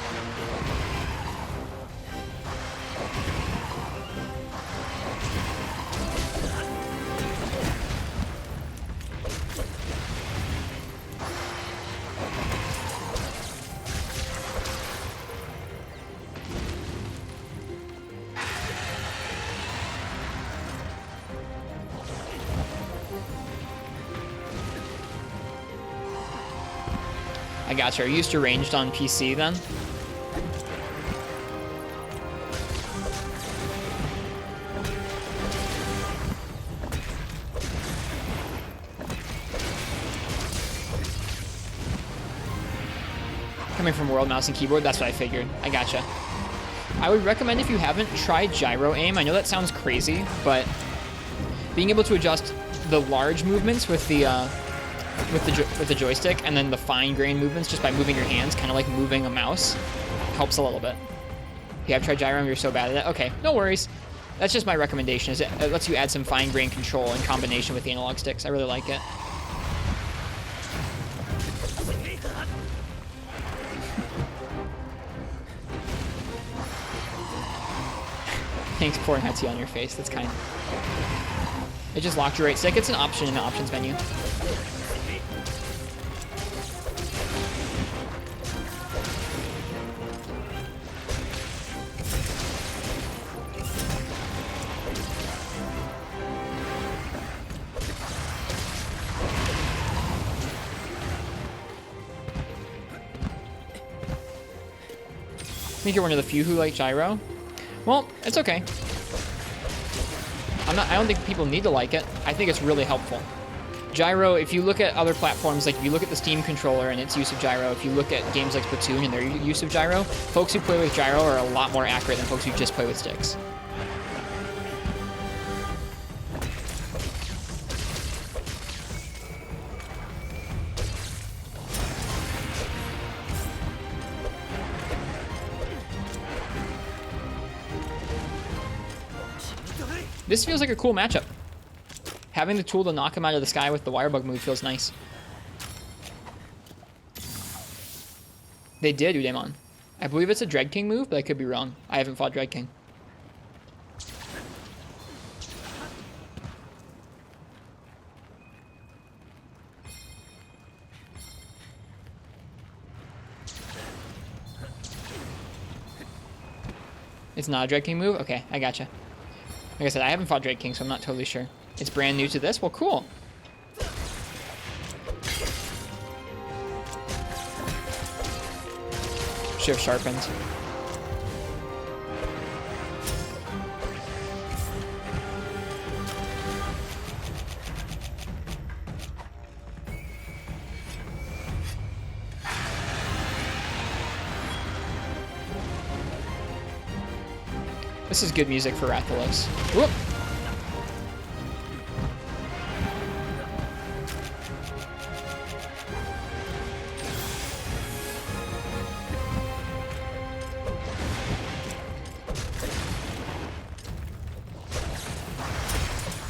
I gotcha. Are you used to ranged on PC then? coming from World Mouse and Keyboard, that's what I figured. I gotcha. I would recommend, if you haven't, try gyro aim. I know that sounds crazy, but being able to adjust the large movements with the joystick, and then the fine-grained movements just by moving your hands, kind of like moving a mouse, helps a little bit. You have tried gyro aim, you're so bad at it? Okay, no worries. That's just my recommendation, is it lets you add some fine-grained control in combination with the analog sticks. I really like it. Thanks, pouring hot tea on your face. That's kind. It just locked your right stick. It's an option in the options menu. I think you're one of the few who like gyro. Well, it's okay. I don't think people need to like it. I think it's really helpful. Gyro, if you look at other platforms, like if you look at the Steam controller and its use of gyro, if you look at games like Splatoon and their use of gyro, folks who play with gyro are a lot more accurate than folks who just play with sticks. This feels like a cool matchup. Having the tool to knock him out of the sky with the Wirebug move feels nice. They did, Udemon. I believe it's a Dread King move, but I could be wrong. I haven't fought Dread King. It's not a Dread King move? Okay, I gotcha. Like I said, I haven't fought Dread King, so I'm not totally sure. It's brand new to this? Well, cool. Should have sharpened. This is good music for Rathalos. Whoop!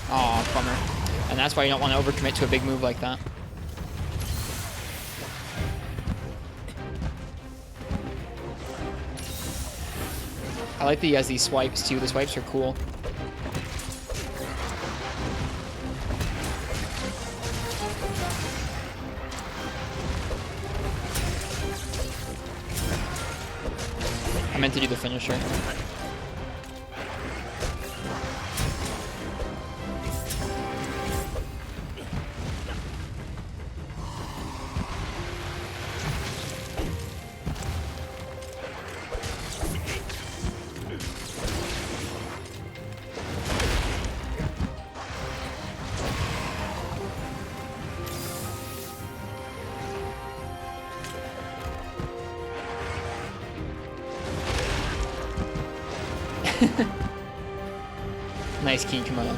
Aw, bummer. And that's why you don't want to overcommit to a big move like that. I like that he has these swipes too. The swipes are cool. I meant to do the finisher. Nice King Kimono.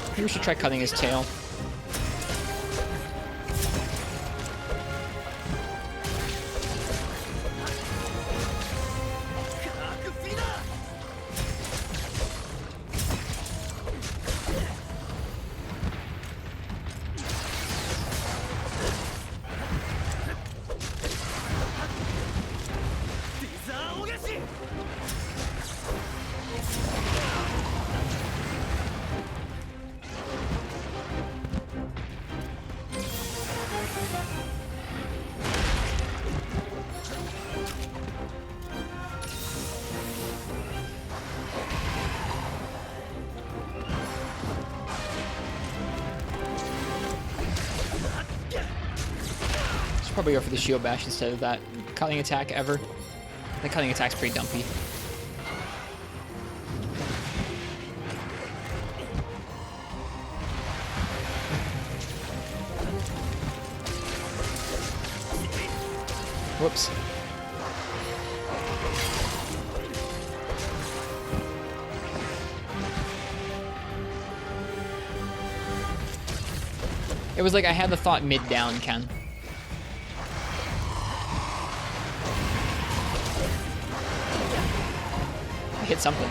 Maybe we should try cutting his tail. Probably go for the shield bash instead of that cutting attack ever. The cutting attack's pretty dumpy. Whoops. It was like I had the thought mid-down, Ken. I hit something.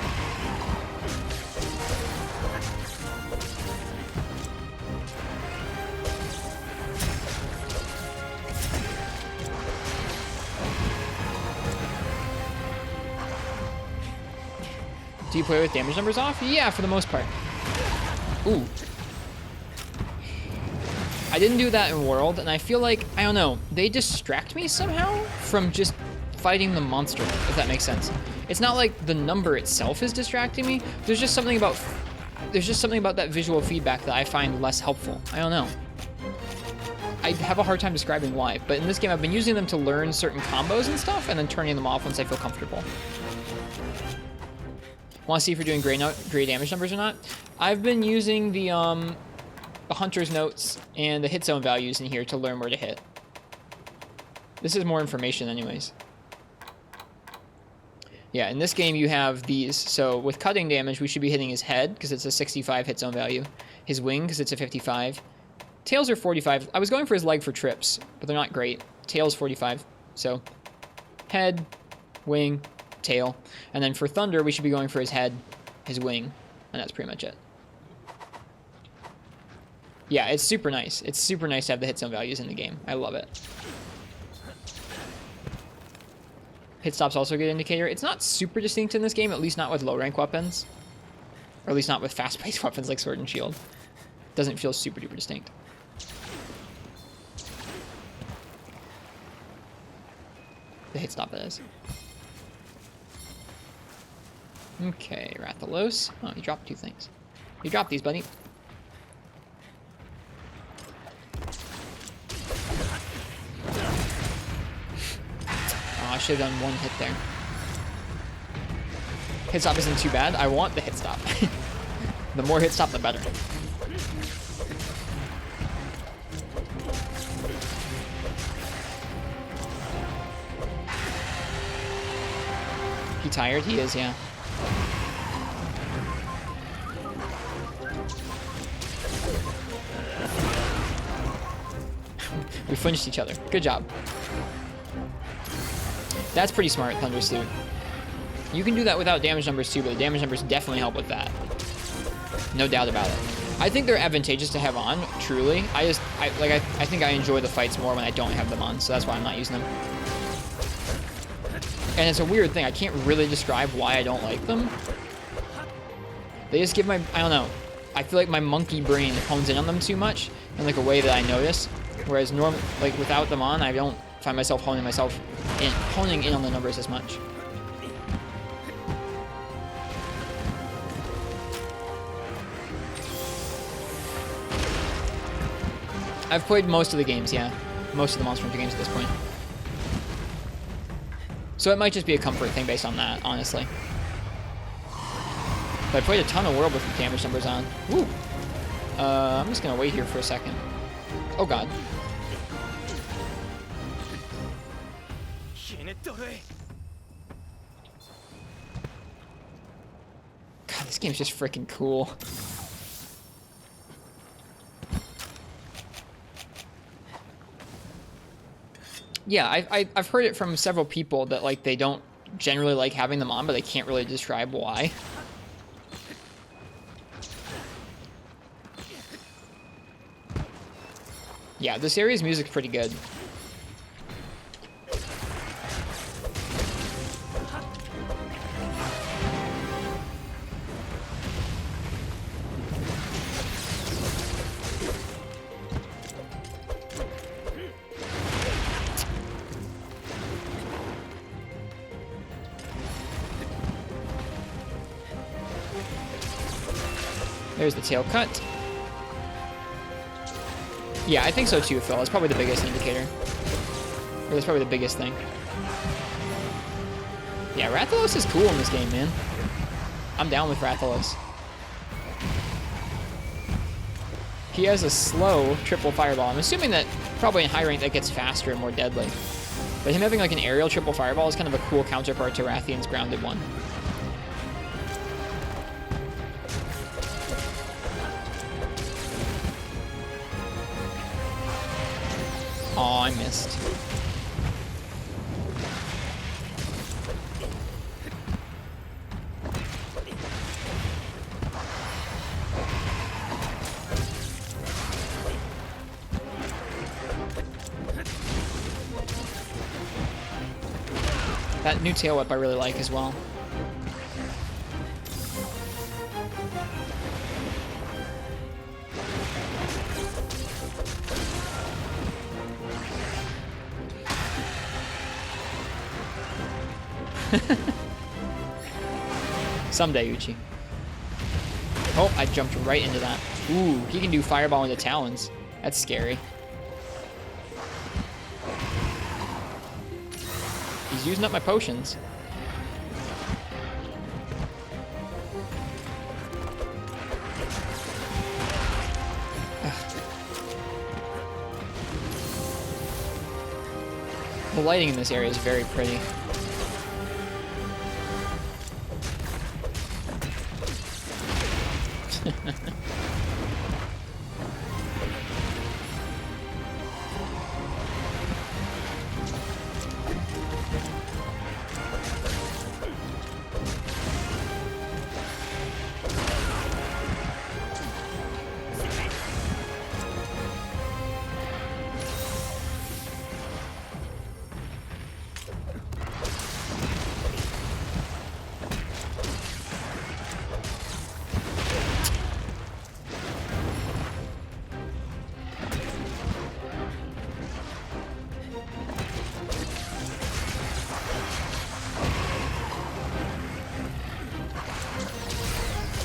Do you play with damage numbers off? Yeah, for the most part. Ooh. I didn't do that in World, and I feel like, I don't know, they distract me somehow from just fighting the monster, if that makes sense. It's not like the number itself is distracting me. There's just something about that visual feedback that I find less helpful. I don't know. I have a hard time describing why, but in this game I've been using them to learn certain combos and stuff, and then turning them off once I feel comfortable. Want to see if you're doing gray damage numbers or not? I've been using the hunter's notes and the hit zone values in here to learn where to hit. This is more information anyways. Yeah, in this game you have these. So with cutting damage, we should be hitting his head because it's a 65 hit zone value. His wing because it's a 55. Tails are 45. I was going for his leg for trips, but they're not great. Tails 45. So head, wing, tail. And then for thunder, we should be going for his head, his wing, and that's pretty much it. Yeah, it's super nice. It's super nice to have the hit zone values in the game. I love it. Hit stop's also a good indicator. It's not super distinct in this game, at least not with low rank weapons. Or at least not with fast paced weapons like Sword and Shield. Doesn't feel super duper distinct. The hit stop, that is. Okay, Rathalos. Oh, you dropped 2 things. You dropped these, buddy. Oh, I should have done 1 hit there. Hit stop isn't too bad. I want the hit stop. The more hit stop, the better. He tired? He is, yeah. We flinched each other. Good job. That's pretty smart, Thundersuit. You can do that without damage numbers too, but the damage numbers definitely help with that. No doubt about it. I think they're advantageous to have on, truly. I think I enjoy the fights more when I don't have them on, so that's why I'm not using them. And it's a weird thing. I can't really describe why I don't like them. They just give my, I don't know. I feel like my monkey brain hones in on them too much in like a way that I notice. Whereas like without them on, I don't find myself honing in on the numbers as much. I've played most of the games, yeah. Most of the Monster Hunter games at this point. So it might just be a comfort thing based on that, honestly. But I played a ton of World with damage numbers on. Woo! I'm just gonna wait here for a second. Oh god. God, this game's just freaking cool. Yeah, I've heard it from several people that like they don't generally like having them on, but they can't really describe why. Yeah, this area's music's pretty good. There's the tail cut. Yeah, I think so too, Phil. It's probably the biggest indicator. Or that's probably the biggest thing. Yeah, Rathalos is cool in this game, man. I'm down with Rathalos. He has a slow triple fireball. I'm assuming that probably in high rank that gets faster and more deadly. But him having like an aerial triple fireball is kind of a cool counterpart to Rathian's grounded one. Aw, I missed. That new tail whip I really like as well. Someday, Uchi. Oh, I jumped right into that. Ooh, he can do fireball into talons. That's scary. He's using up my potions. Ugh. The lighting in this area is very pretty.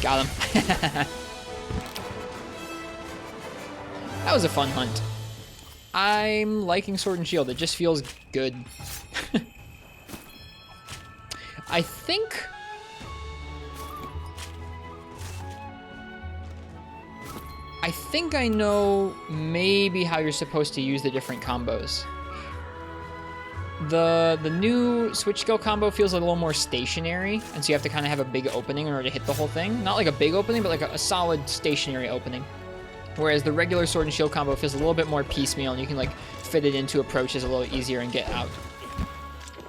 Got him. That was a fun hunt. I'm liking Sword and Shield. It just feels good. I think... I know maybe how you're supposed to use the different combos. The new switch skill combo feels a little more stationary, and so you have to kind of have a big opening in order to hit the whole thing. Not like a big opening, but like a solid stationary opening. Whereas the regular Sword and Shield combo feels a little bit more piecemeal, and you can like fit it into approaches a little easier and get out.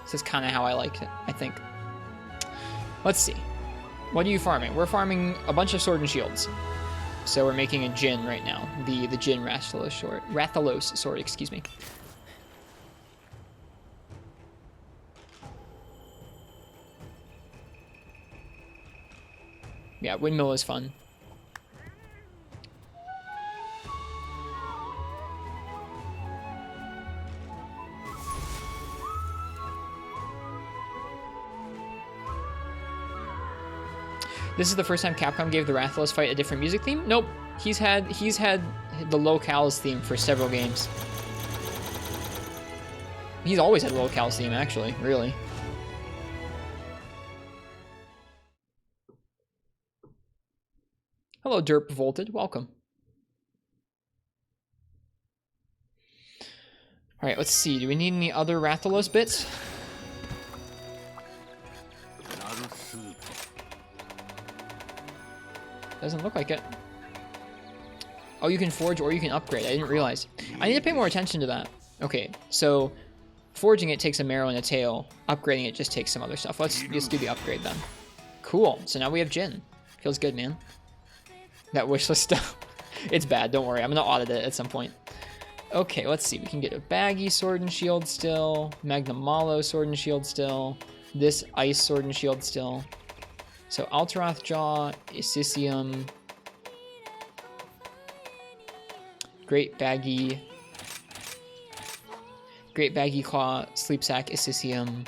This is kind of how I like it, I think. Let's see. What are you farming? We're farming a bunch of Sword and Shields. So we're making a Jin right now. The Jin Rathalos sword, excuse me. Yeah, windmill is fun. This is the first time Capcom gave the Rathalos fight a different music theme? Nope. He's had the Locals theme for several games. He's always had Locals theme, actually, really. Hello, Derp Volted. Welcome. All right, let's see. Do we need any other Rathalos bits? Doesn't look like it. Oh, you can forge or you can upgrade. I didn't realize. I need to pay more attention to that. Okay, so forging it takes a marrow and a tail. Upgrading it just takes some other stuff. Let's just do the upgrade then. Cool. So now we have Jin. Feels good, man. That wishlist stuff. It's bad. Don't worry. I'm going to audit it at some point. Okay, let's see. We can get a Baggy Sword and Shield still. Magnum Malo Sword and Shield still. This Ice Sword and Shield still. So Alterath Jaw, Issicium, Great Baggy Claw, Sleep Sack, Issicium.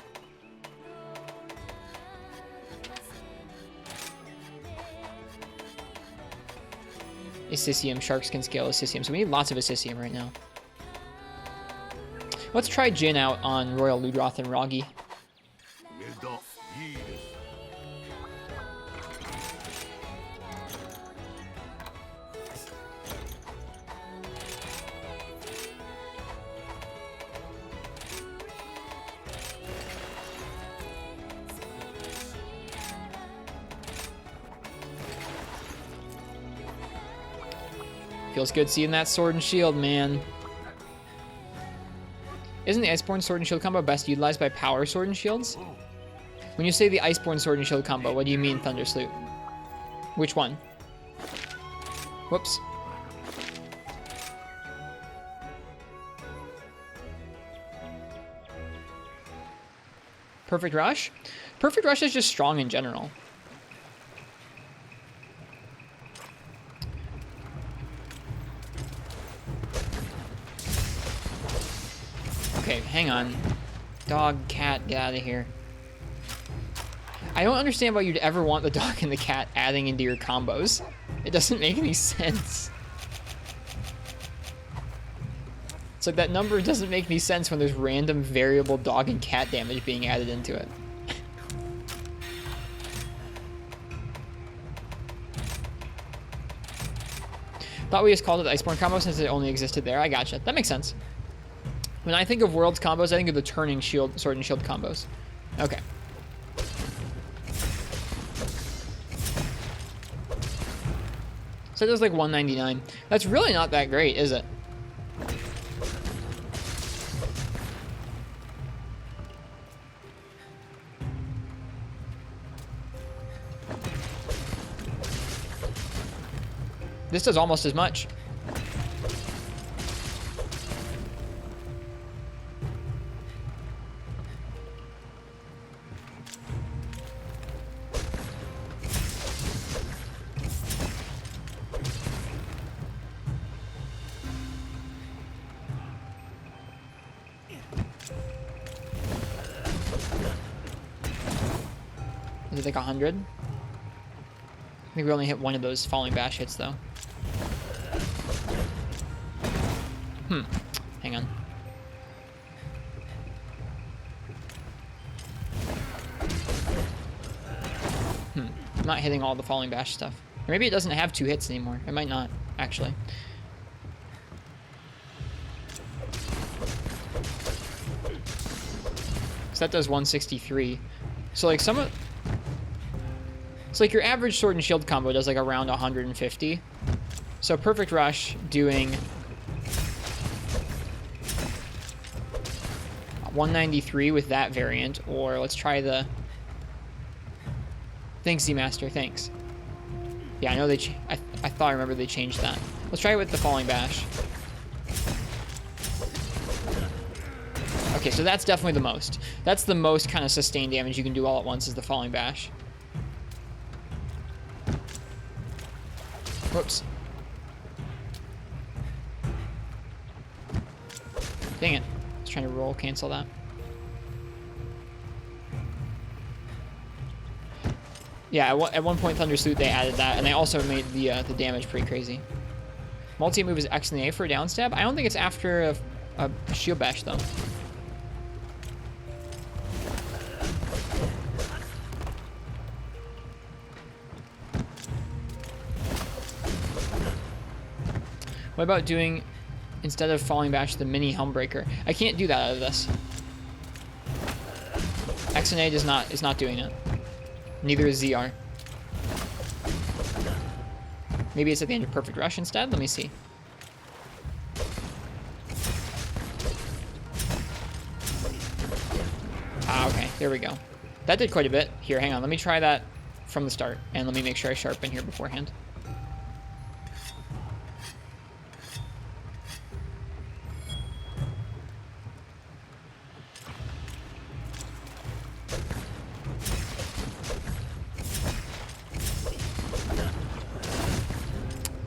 Issicium, Sharkskin Scale, Issicium. So we need lots of Issicium right now. Let's try Jin out on Royal Ludroth and Roggy. Feels good seeing that sword and shield, man. Isn't the Iceborne sword and shield combo best utilized by power sword and shields? When you say the Iceborne sword and shield combo, what do you mean, Thundersalute? Which one? Whoops. Perfect Rush? Perfect Rush is just strong in general. Okay, hang on. Dog, cat, get out of here. I don't understand why you'd ever want the dog and the cat adding into your combos. It doesn't make any sense. It's like that number doesn't make any sense when there's random variable dog and cat damage being added into it. Thought we just called it the Iceborne combo since it only existed there. I gotcha. That makes sense. When I think of Worlds combos, I think of the turning shield, sword and shield combos. Okay. So it does like 199. That's really not that great, is it? This does almost as much. Is it like 100? I think we only hit one of those falling bash hits though. Hang on. I'm not hitting all the falling bash stuff. Or maybe it doesn't have 2 hits anymore. It might not, actually. So that does 163. So like some of... It's like your average sword and shield combo does like around 150. So Perfect Rush doing 193 with that variant, or let's try the... Thanks, Z-Master, thanks. Yeah, I know they... I thought I remember they changed that. Let's try it with the Falling Bash. Okay, so that's definitely the most. That's the most kind of sustained damage you can do all at once is the Falling Bash. Whoops. Dang it. I was trying to roll cancel that. Yeah, at one point Thundersalute they added that, and they also made the damage pretty crazy. Multi-move is X and A for a down stab? I don't think it's after a shield bash, though. What about doing, instead of Falling Bash, the mini Helmbreaker? I can't do that out of this. X and A is not doing it. Neither is ZR. Maybe it's at the end of Perfect Rush instead? Let me see. Ah, okay. There we go. That did quite a bit. Here, hang on. Let me try that from the start. And let me make sure I sharpen here beforehand.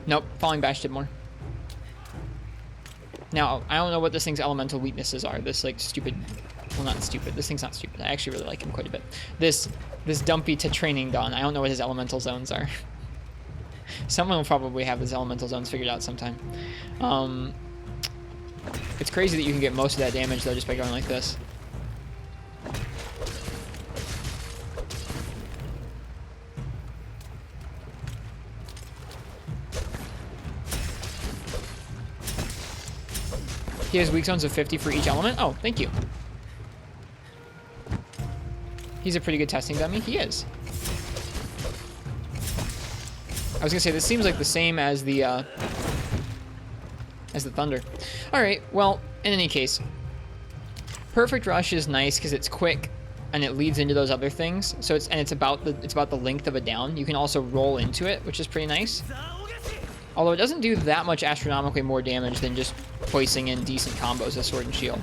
Nope, Falling Bash did more. Now, I don't know what this thing's elemental weaknesses are. This, like, stupid... Well, not stupid. This thing's not stupid. I actually really like him quite a bit. This dumpy to training Don. I don't know what his elemental zones are. Someone will probably have his elemental zones figured out sometime. It's crazy that you can get most of that damage, though, just by going like this. He has weak zones of 50 for each element? Oh, thank you. He's a pretty good testing dummy. He is. I was gonna say, this seems like the same as the as the thunder. All right, well, in any case, Perfect Rush is nice because it's quick and it leads into those other things. So it's about the length of a down. You can also roll into it, which is pretty nice. Although it doesn't do that much astronomically more damage than just placing in decent combos of Sword and Shield.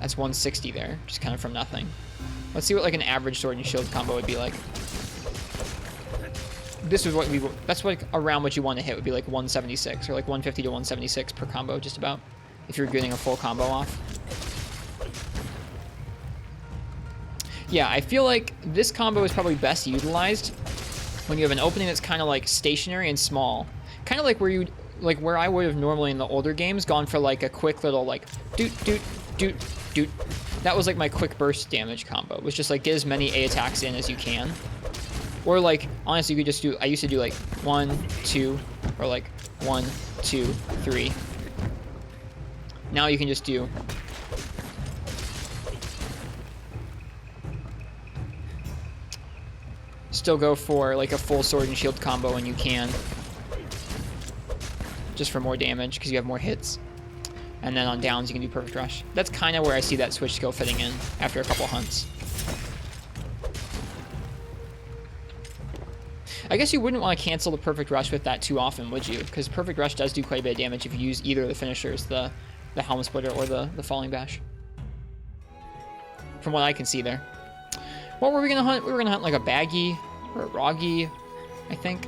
That's 160 there, just kind of from nothing. Let's see what like an average Sword and Shield combo would be like. This is what that's like around what you want to hit would be like 176 or like 150 to 176 per combo, just about, if you're getting a full combo off. Yeah, I feel like this combo is probably best utilized when you have an opening that's kind of like stationary and small, kind of like where I would have normally in the older games gone for like a quick little like doot doot doot doot. That was like my quick burst damage combo. It was just like get as many A attacks in as you can. Or like, honestly, you could just do, I used to do like 1, 2, or like 1, 2, 3. Now you can just do still go for like a full Sword and Shield combo when you can. Just for more damage, because you have more hits. And then on downs, you can do Perfect Rush. That's kind of where I see that switch skill fitting in after a couple hunts. I guess you wouldn't want to cancel the Perfect Rush with that too often, would you? Because Perfect Rush does do quite a bit of damage if you use either of the finishers, the Helm Splitter or the Falling Bash. From what I can see there. What were we going to hunt? We were going to hunt like a Baggy or a Roggy, I think.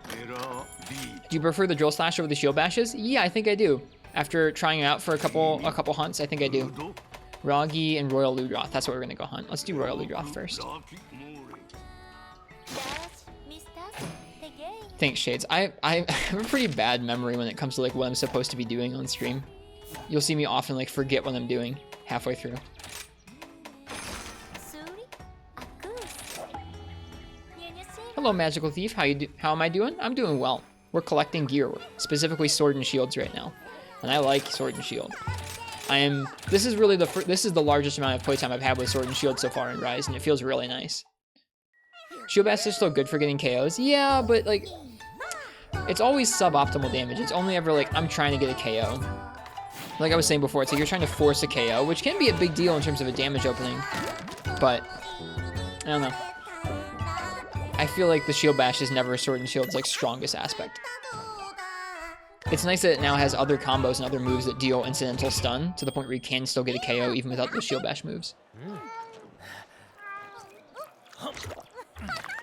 Do you prefer the Drill Slash over the Shield Bashes? Yeah, I think I do. After trying it out for a couple hunts, I think I do. Roggy and Royal Ludroth. That's what we're going to go hunt. Let's do Royal Ludroth first. Thanks, Shades. I have a pretty bad memory when it comes to like what I'm supposed to be doing on stream. You'll see me often like forget what I'm doing halfway through. Hello, Magical Thief. How am I doing? I'm doing well. We're collecting gear, specifically Sword and Shields right now, and I like Sword and Shield. This is really this is the largest amount of playtime I've had with Sword and Shield so far in Rise, and it feels really nice. Shield Bash is still good for getting KOs. Yeah, but like, it's always suboptimal damage. It's only ever like, I'm trying to get a KO. Like I was saying before, it's like you're trying to force a KO, which can be a big deal in terms of a damage opening. But, I don't know. I feel like the Shield Bash is never Sword and Shield's like strongest aspect. It's nice that it now has other combos and other moves that deal incidental stun, to the point where you can still get a KO even without the Shield Bash moves.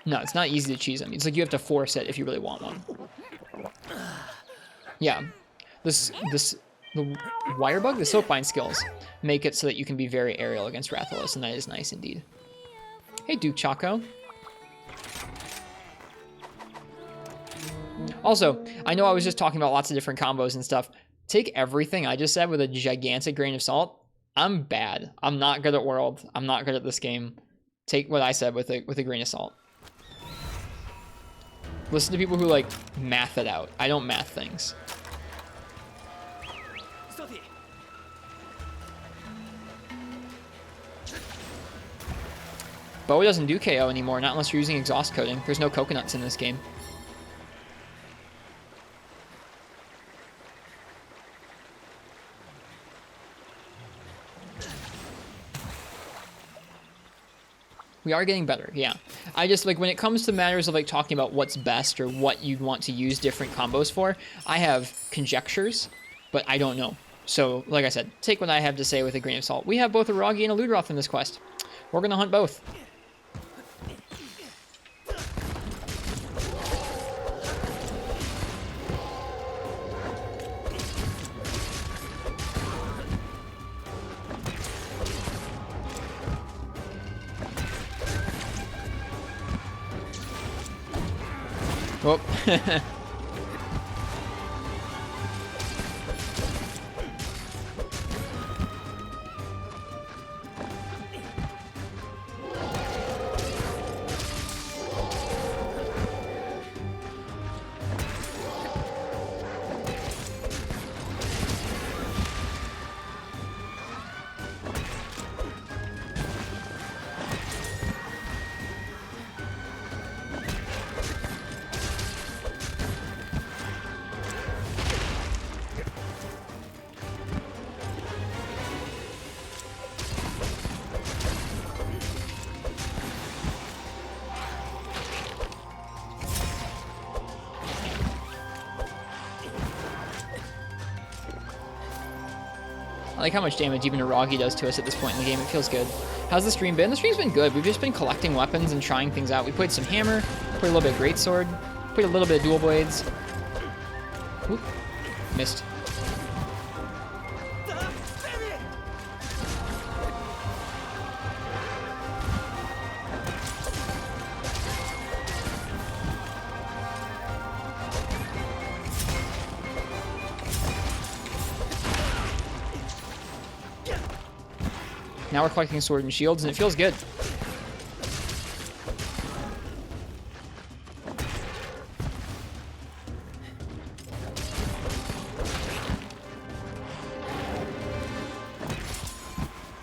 No, it's not easy to cheese them. It's like you have to force it if you really want one. Yeah. The Wire Bug, the Silkbind skills, make it so that you can be very aerial against Rathalos, and that is nice indeed. Hey, Duke Chaco. Also, I know I was just talking about lots of different combos and stuff. Take everything I just said with a gigantic grain of salt. I'm bad. I'm not good at World. I'm not good at this game. Take what I said with a grain of salt. Listen to people who like math it out. I don't math things. Boa doesn't do KO anymore, not unless you're using exhaust coating. There's no coconuts in this game. We are getting better, yeah. I just, like, when it comes to matters of, like, talking about what's best or what you'd want to use different combos for, I have conjectures, but I don't know. So, like I said, take what I have to say with a grain of salt. We have both a Roggy and a Ludroth in this quest. We're going to hunt both. Oh. like how much damage even Aragi does to us at this point in the game. It feels good. How's the stream been? The stream's been good. We've just been collecting weapons and trying things out. We played some hammer, played a little bit of greatsword, played a little bit of dual blades. Oop, missed. Now we're collecting sword and shields, and it feels good.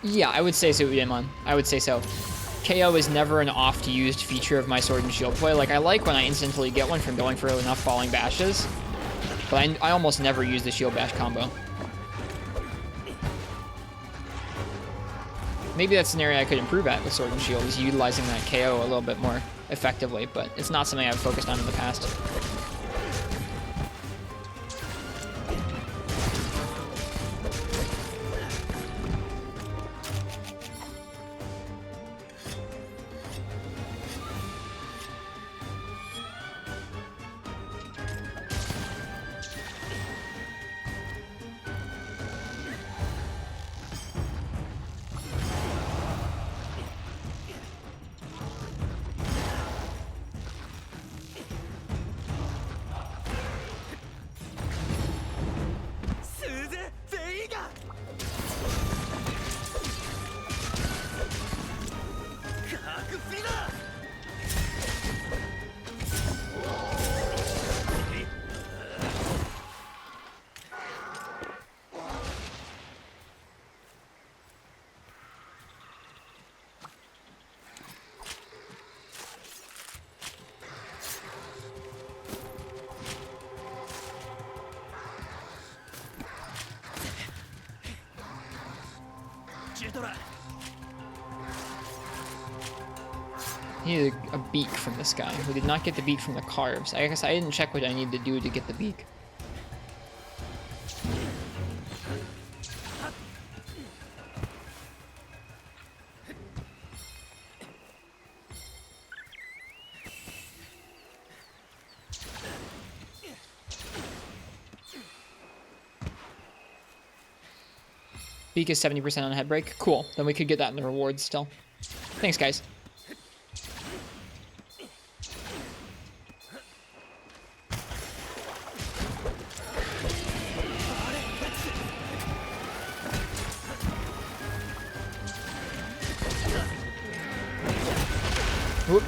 Yeah, I would say so, Udemon. I would say so. KO is never an oft-used feature of my sword and shield play. Like, I like when I instantly get one from going for enough falling bashes, but I almost never use the shield bash combo. Maybe that's an area I could improve at with Sword and Shield, is utilizing that KO a little bit more effectively, but it's not something I've focused on in the past. Needed a beak from this guy. We did not get the beak from the carves. I guess I didn't check what I need to do to get the beak. Beak is 70% on head break. Cool. Then we could get that in the rewards still. Thanks, guys. Whoop.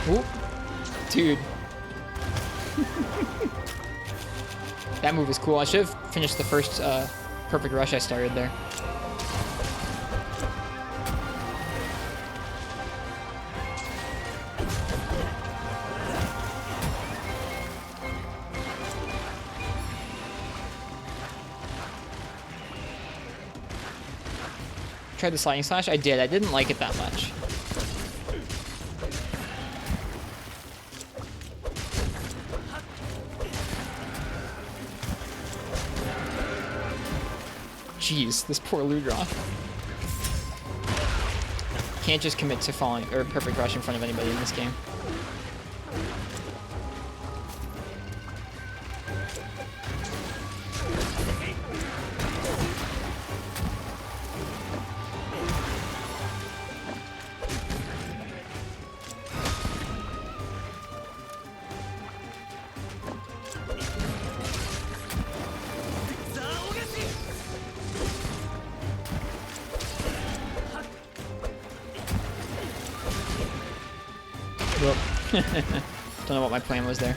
Whoop. Dude. That move is cool. I should have finished the first perfect rush I started there. Tried the sliding slash? I did. I didn't like it that much. Jeez, this poor Ludroth. Can't just commit to falling or perfect rush in front of anybody in this game. Don't know what my plan was there.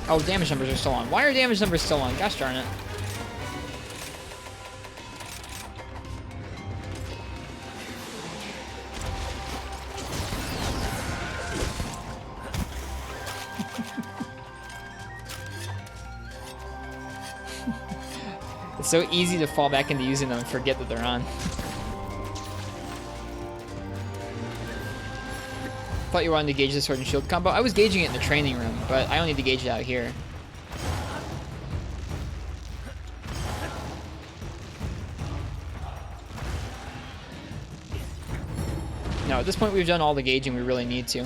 Oh, damage numbers are still on. Why are damage numbers still on? Gosh darn it. It's so easy to fall back into using them and forget that they're on. Thought you wanted to gauge the sword and shield combo. I was gauging it in the training room, but I don't need to gauge it out here. No, at this point we've done all the gauging we really need to.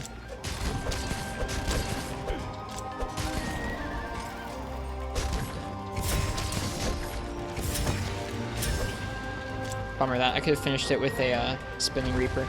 Bummer that. I could have finished it with a spinning reaper.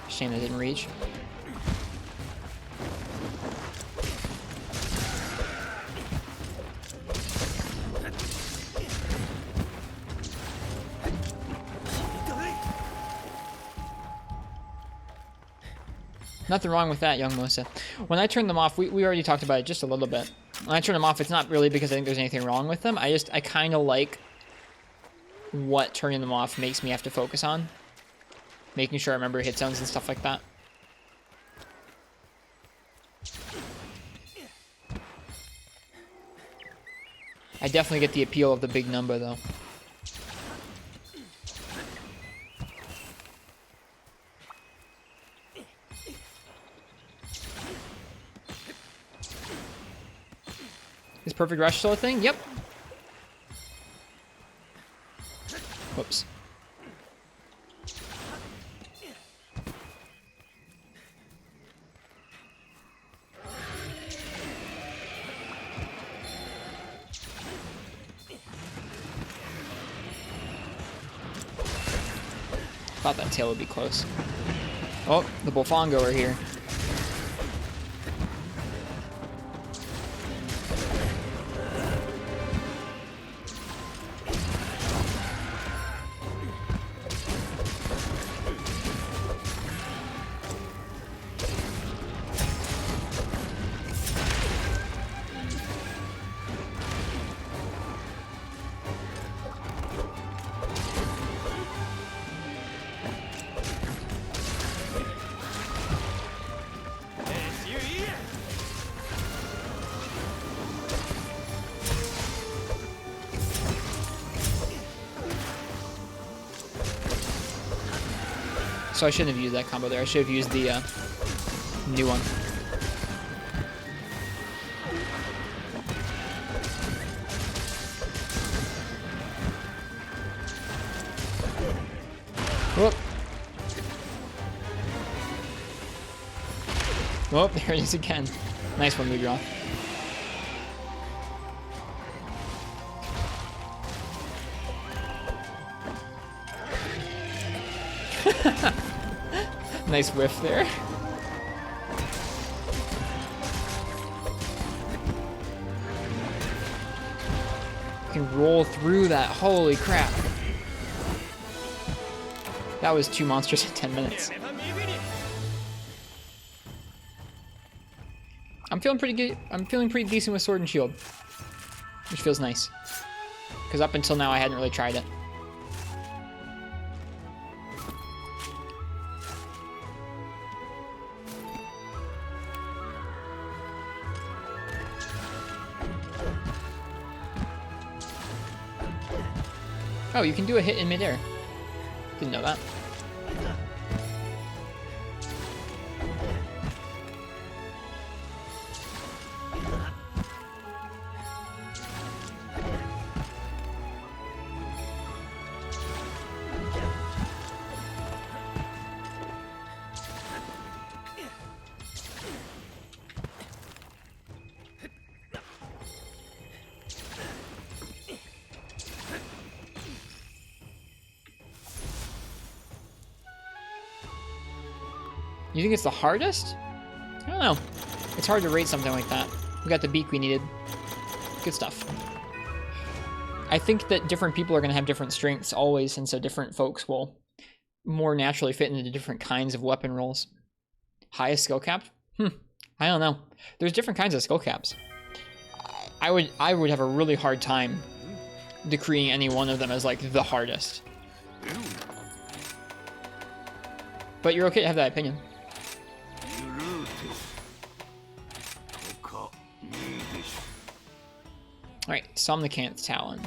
Shame I didn't reach. Nothing wrong with that, young Mosa. When I turn them off, we already talked about it just a little bit. When I turn them off, it's not really because I think there's anything wrong with them. I kind of like what turning them off makes me have to focus on. Making sure I remember hit zones and stuff like that. I definitely get the appeal of the big number, though. Is Perfect Rush still a thing? Yep. Whoops. Thought that tail would be close. Oh, the Bullfongo are here. So I shouldn't have used that combo there. I should have used the new one. Whoop. Oh, there it is again. Nice one, Ludraw. Nice whiff there. You can roll through that. Holy crap. That was 2 monsters in 10 minutes. I'm feeling pretty good. I'm feeling pretty decent with Sword and Shield, which feels nice. Because up until now I hadn't really tried it. Oh, you can do a hit in midair. Didn't know that. You think it's the hardest? I don't know. It's hard to rate something like that. We got the beak we needed. Good stuff. I think that different people are going to have different strengths always, and so different folks will more naturally fit into different kinds of weapon rolls. Highest skill cap? I don't know. There's different kinds of skill caps. I would have a really hard time decreeing any one of them as like the hardest. But you're okay to have that opinion. Alright, Somnicanth Talon.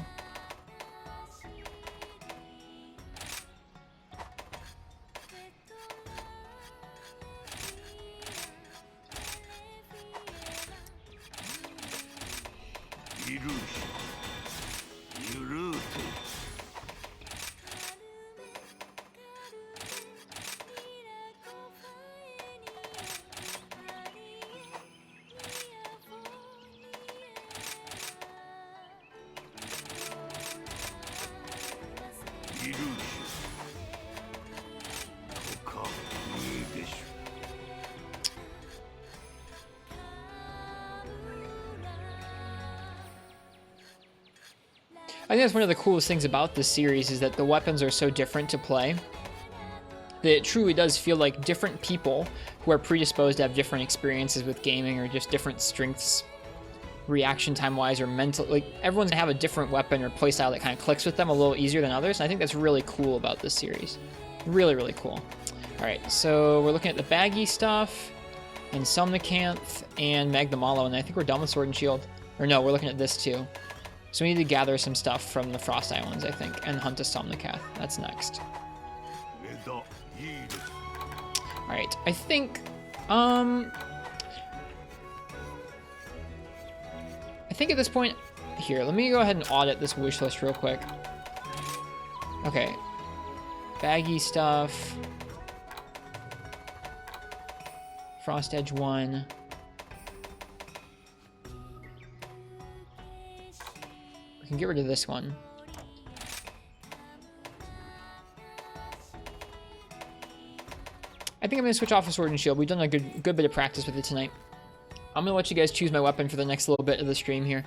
I think that's one of the coolest things about this series is that the weapons are so different to play that it truly does feel like different people who are predisposed to have different experiences with gaming or just different strengths, reaction time wise or mental, like everyone's gonna have a different weapon or playstyle that kind of clicks with them a little easier than others. And I think that's really cool about this series. Really, really cool. All right, so we're looking at the baggy stuff and Somnicanth and Magdamalo, and I think we're done with Sword and Shield. Or no, we're looking at this too. So we need to gather some stuff from the Frost Islands, I think, and hunt a Somnicanth. That's next. Alright, I think, I think at this point, here, let me go ahead and audit this wish list real quick. Okay. Baggy stuff. Frost Edge 1. We can get rid of this one. I think I'm going to switch off a Sword and Shield. We've done a good bit of practice with it tonight. I'm going to let you guys choose my weapon for the next little bit of the stream here.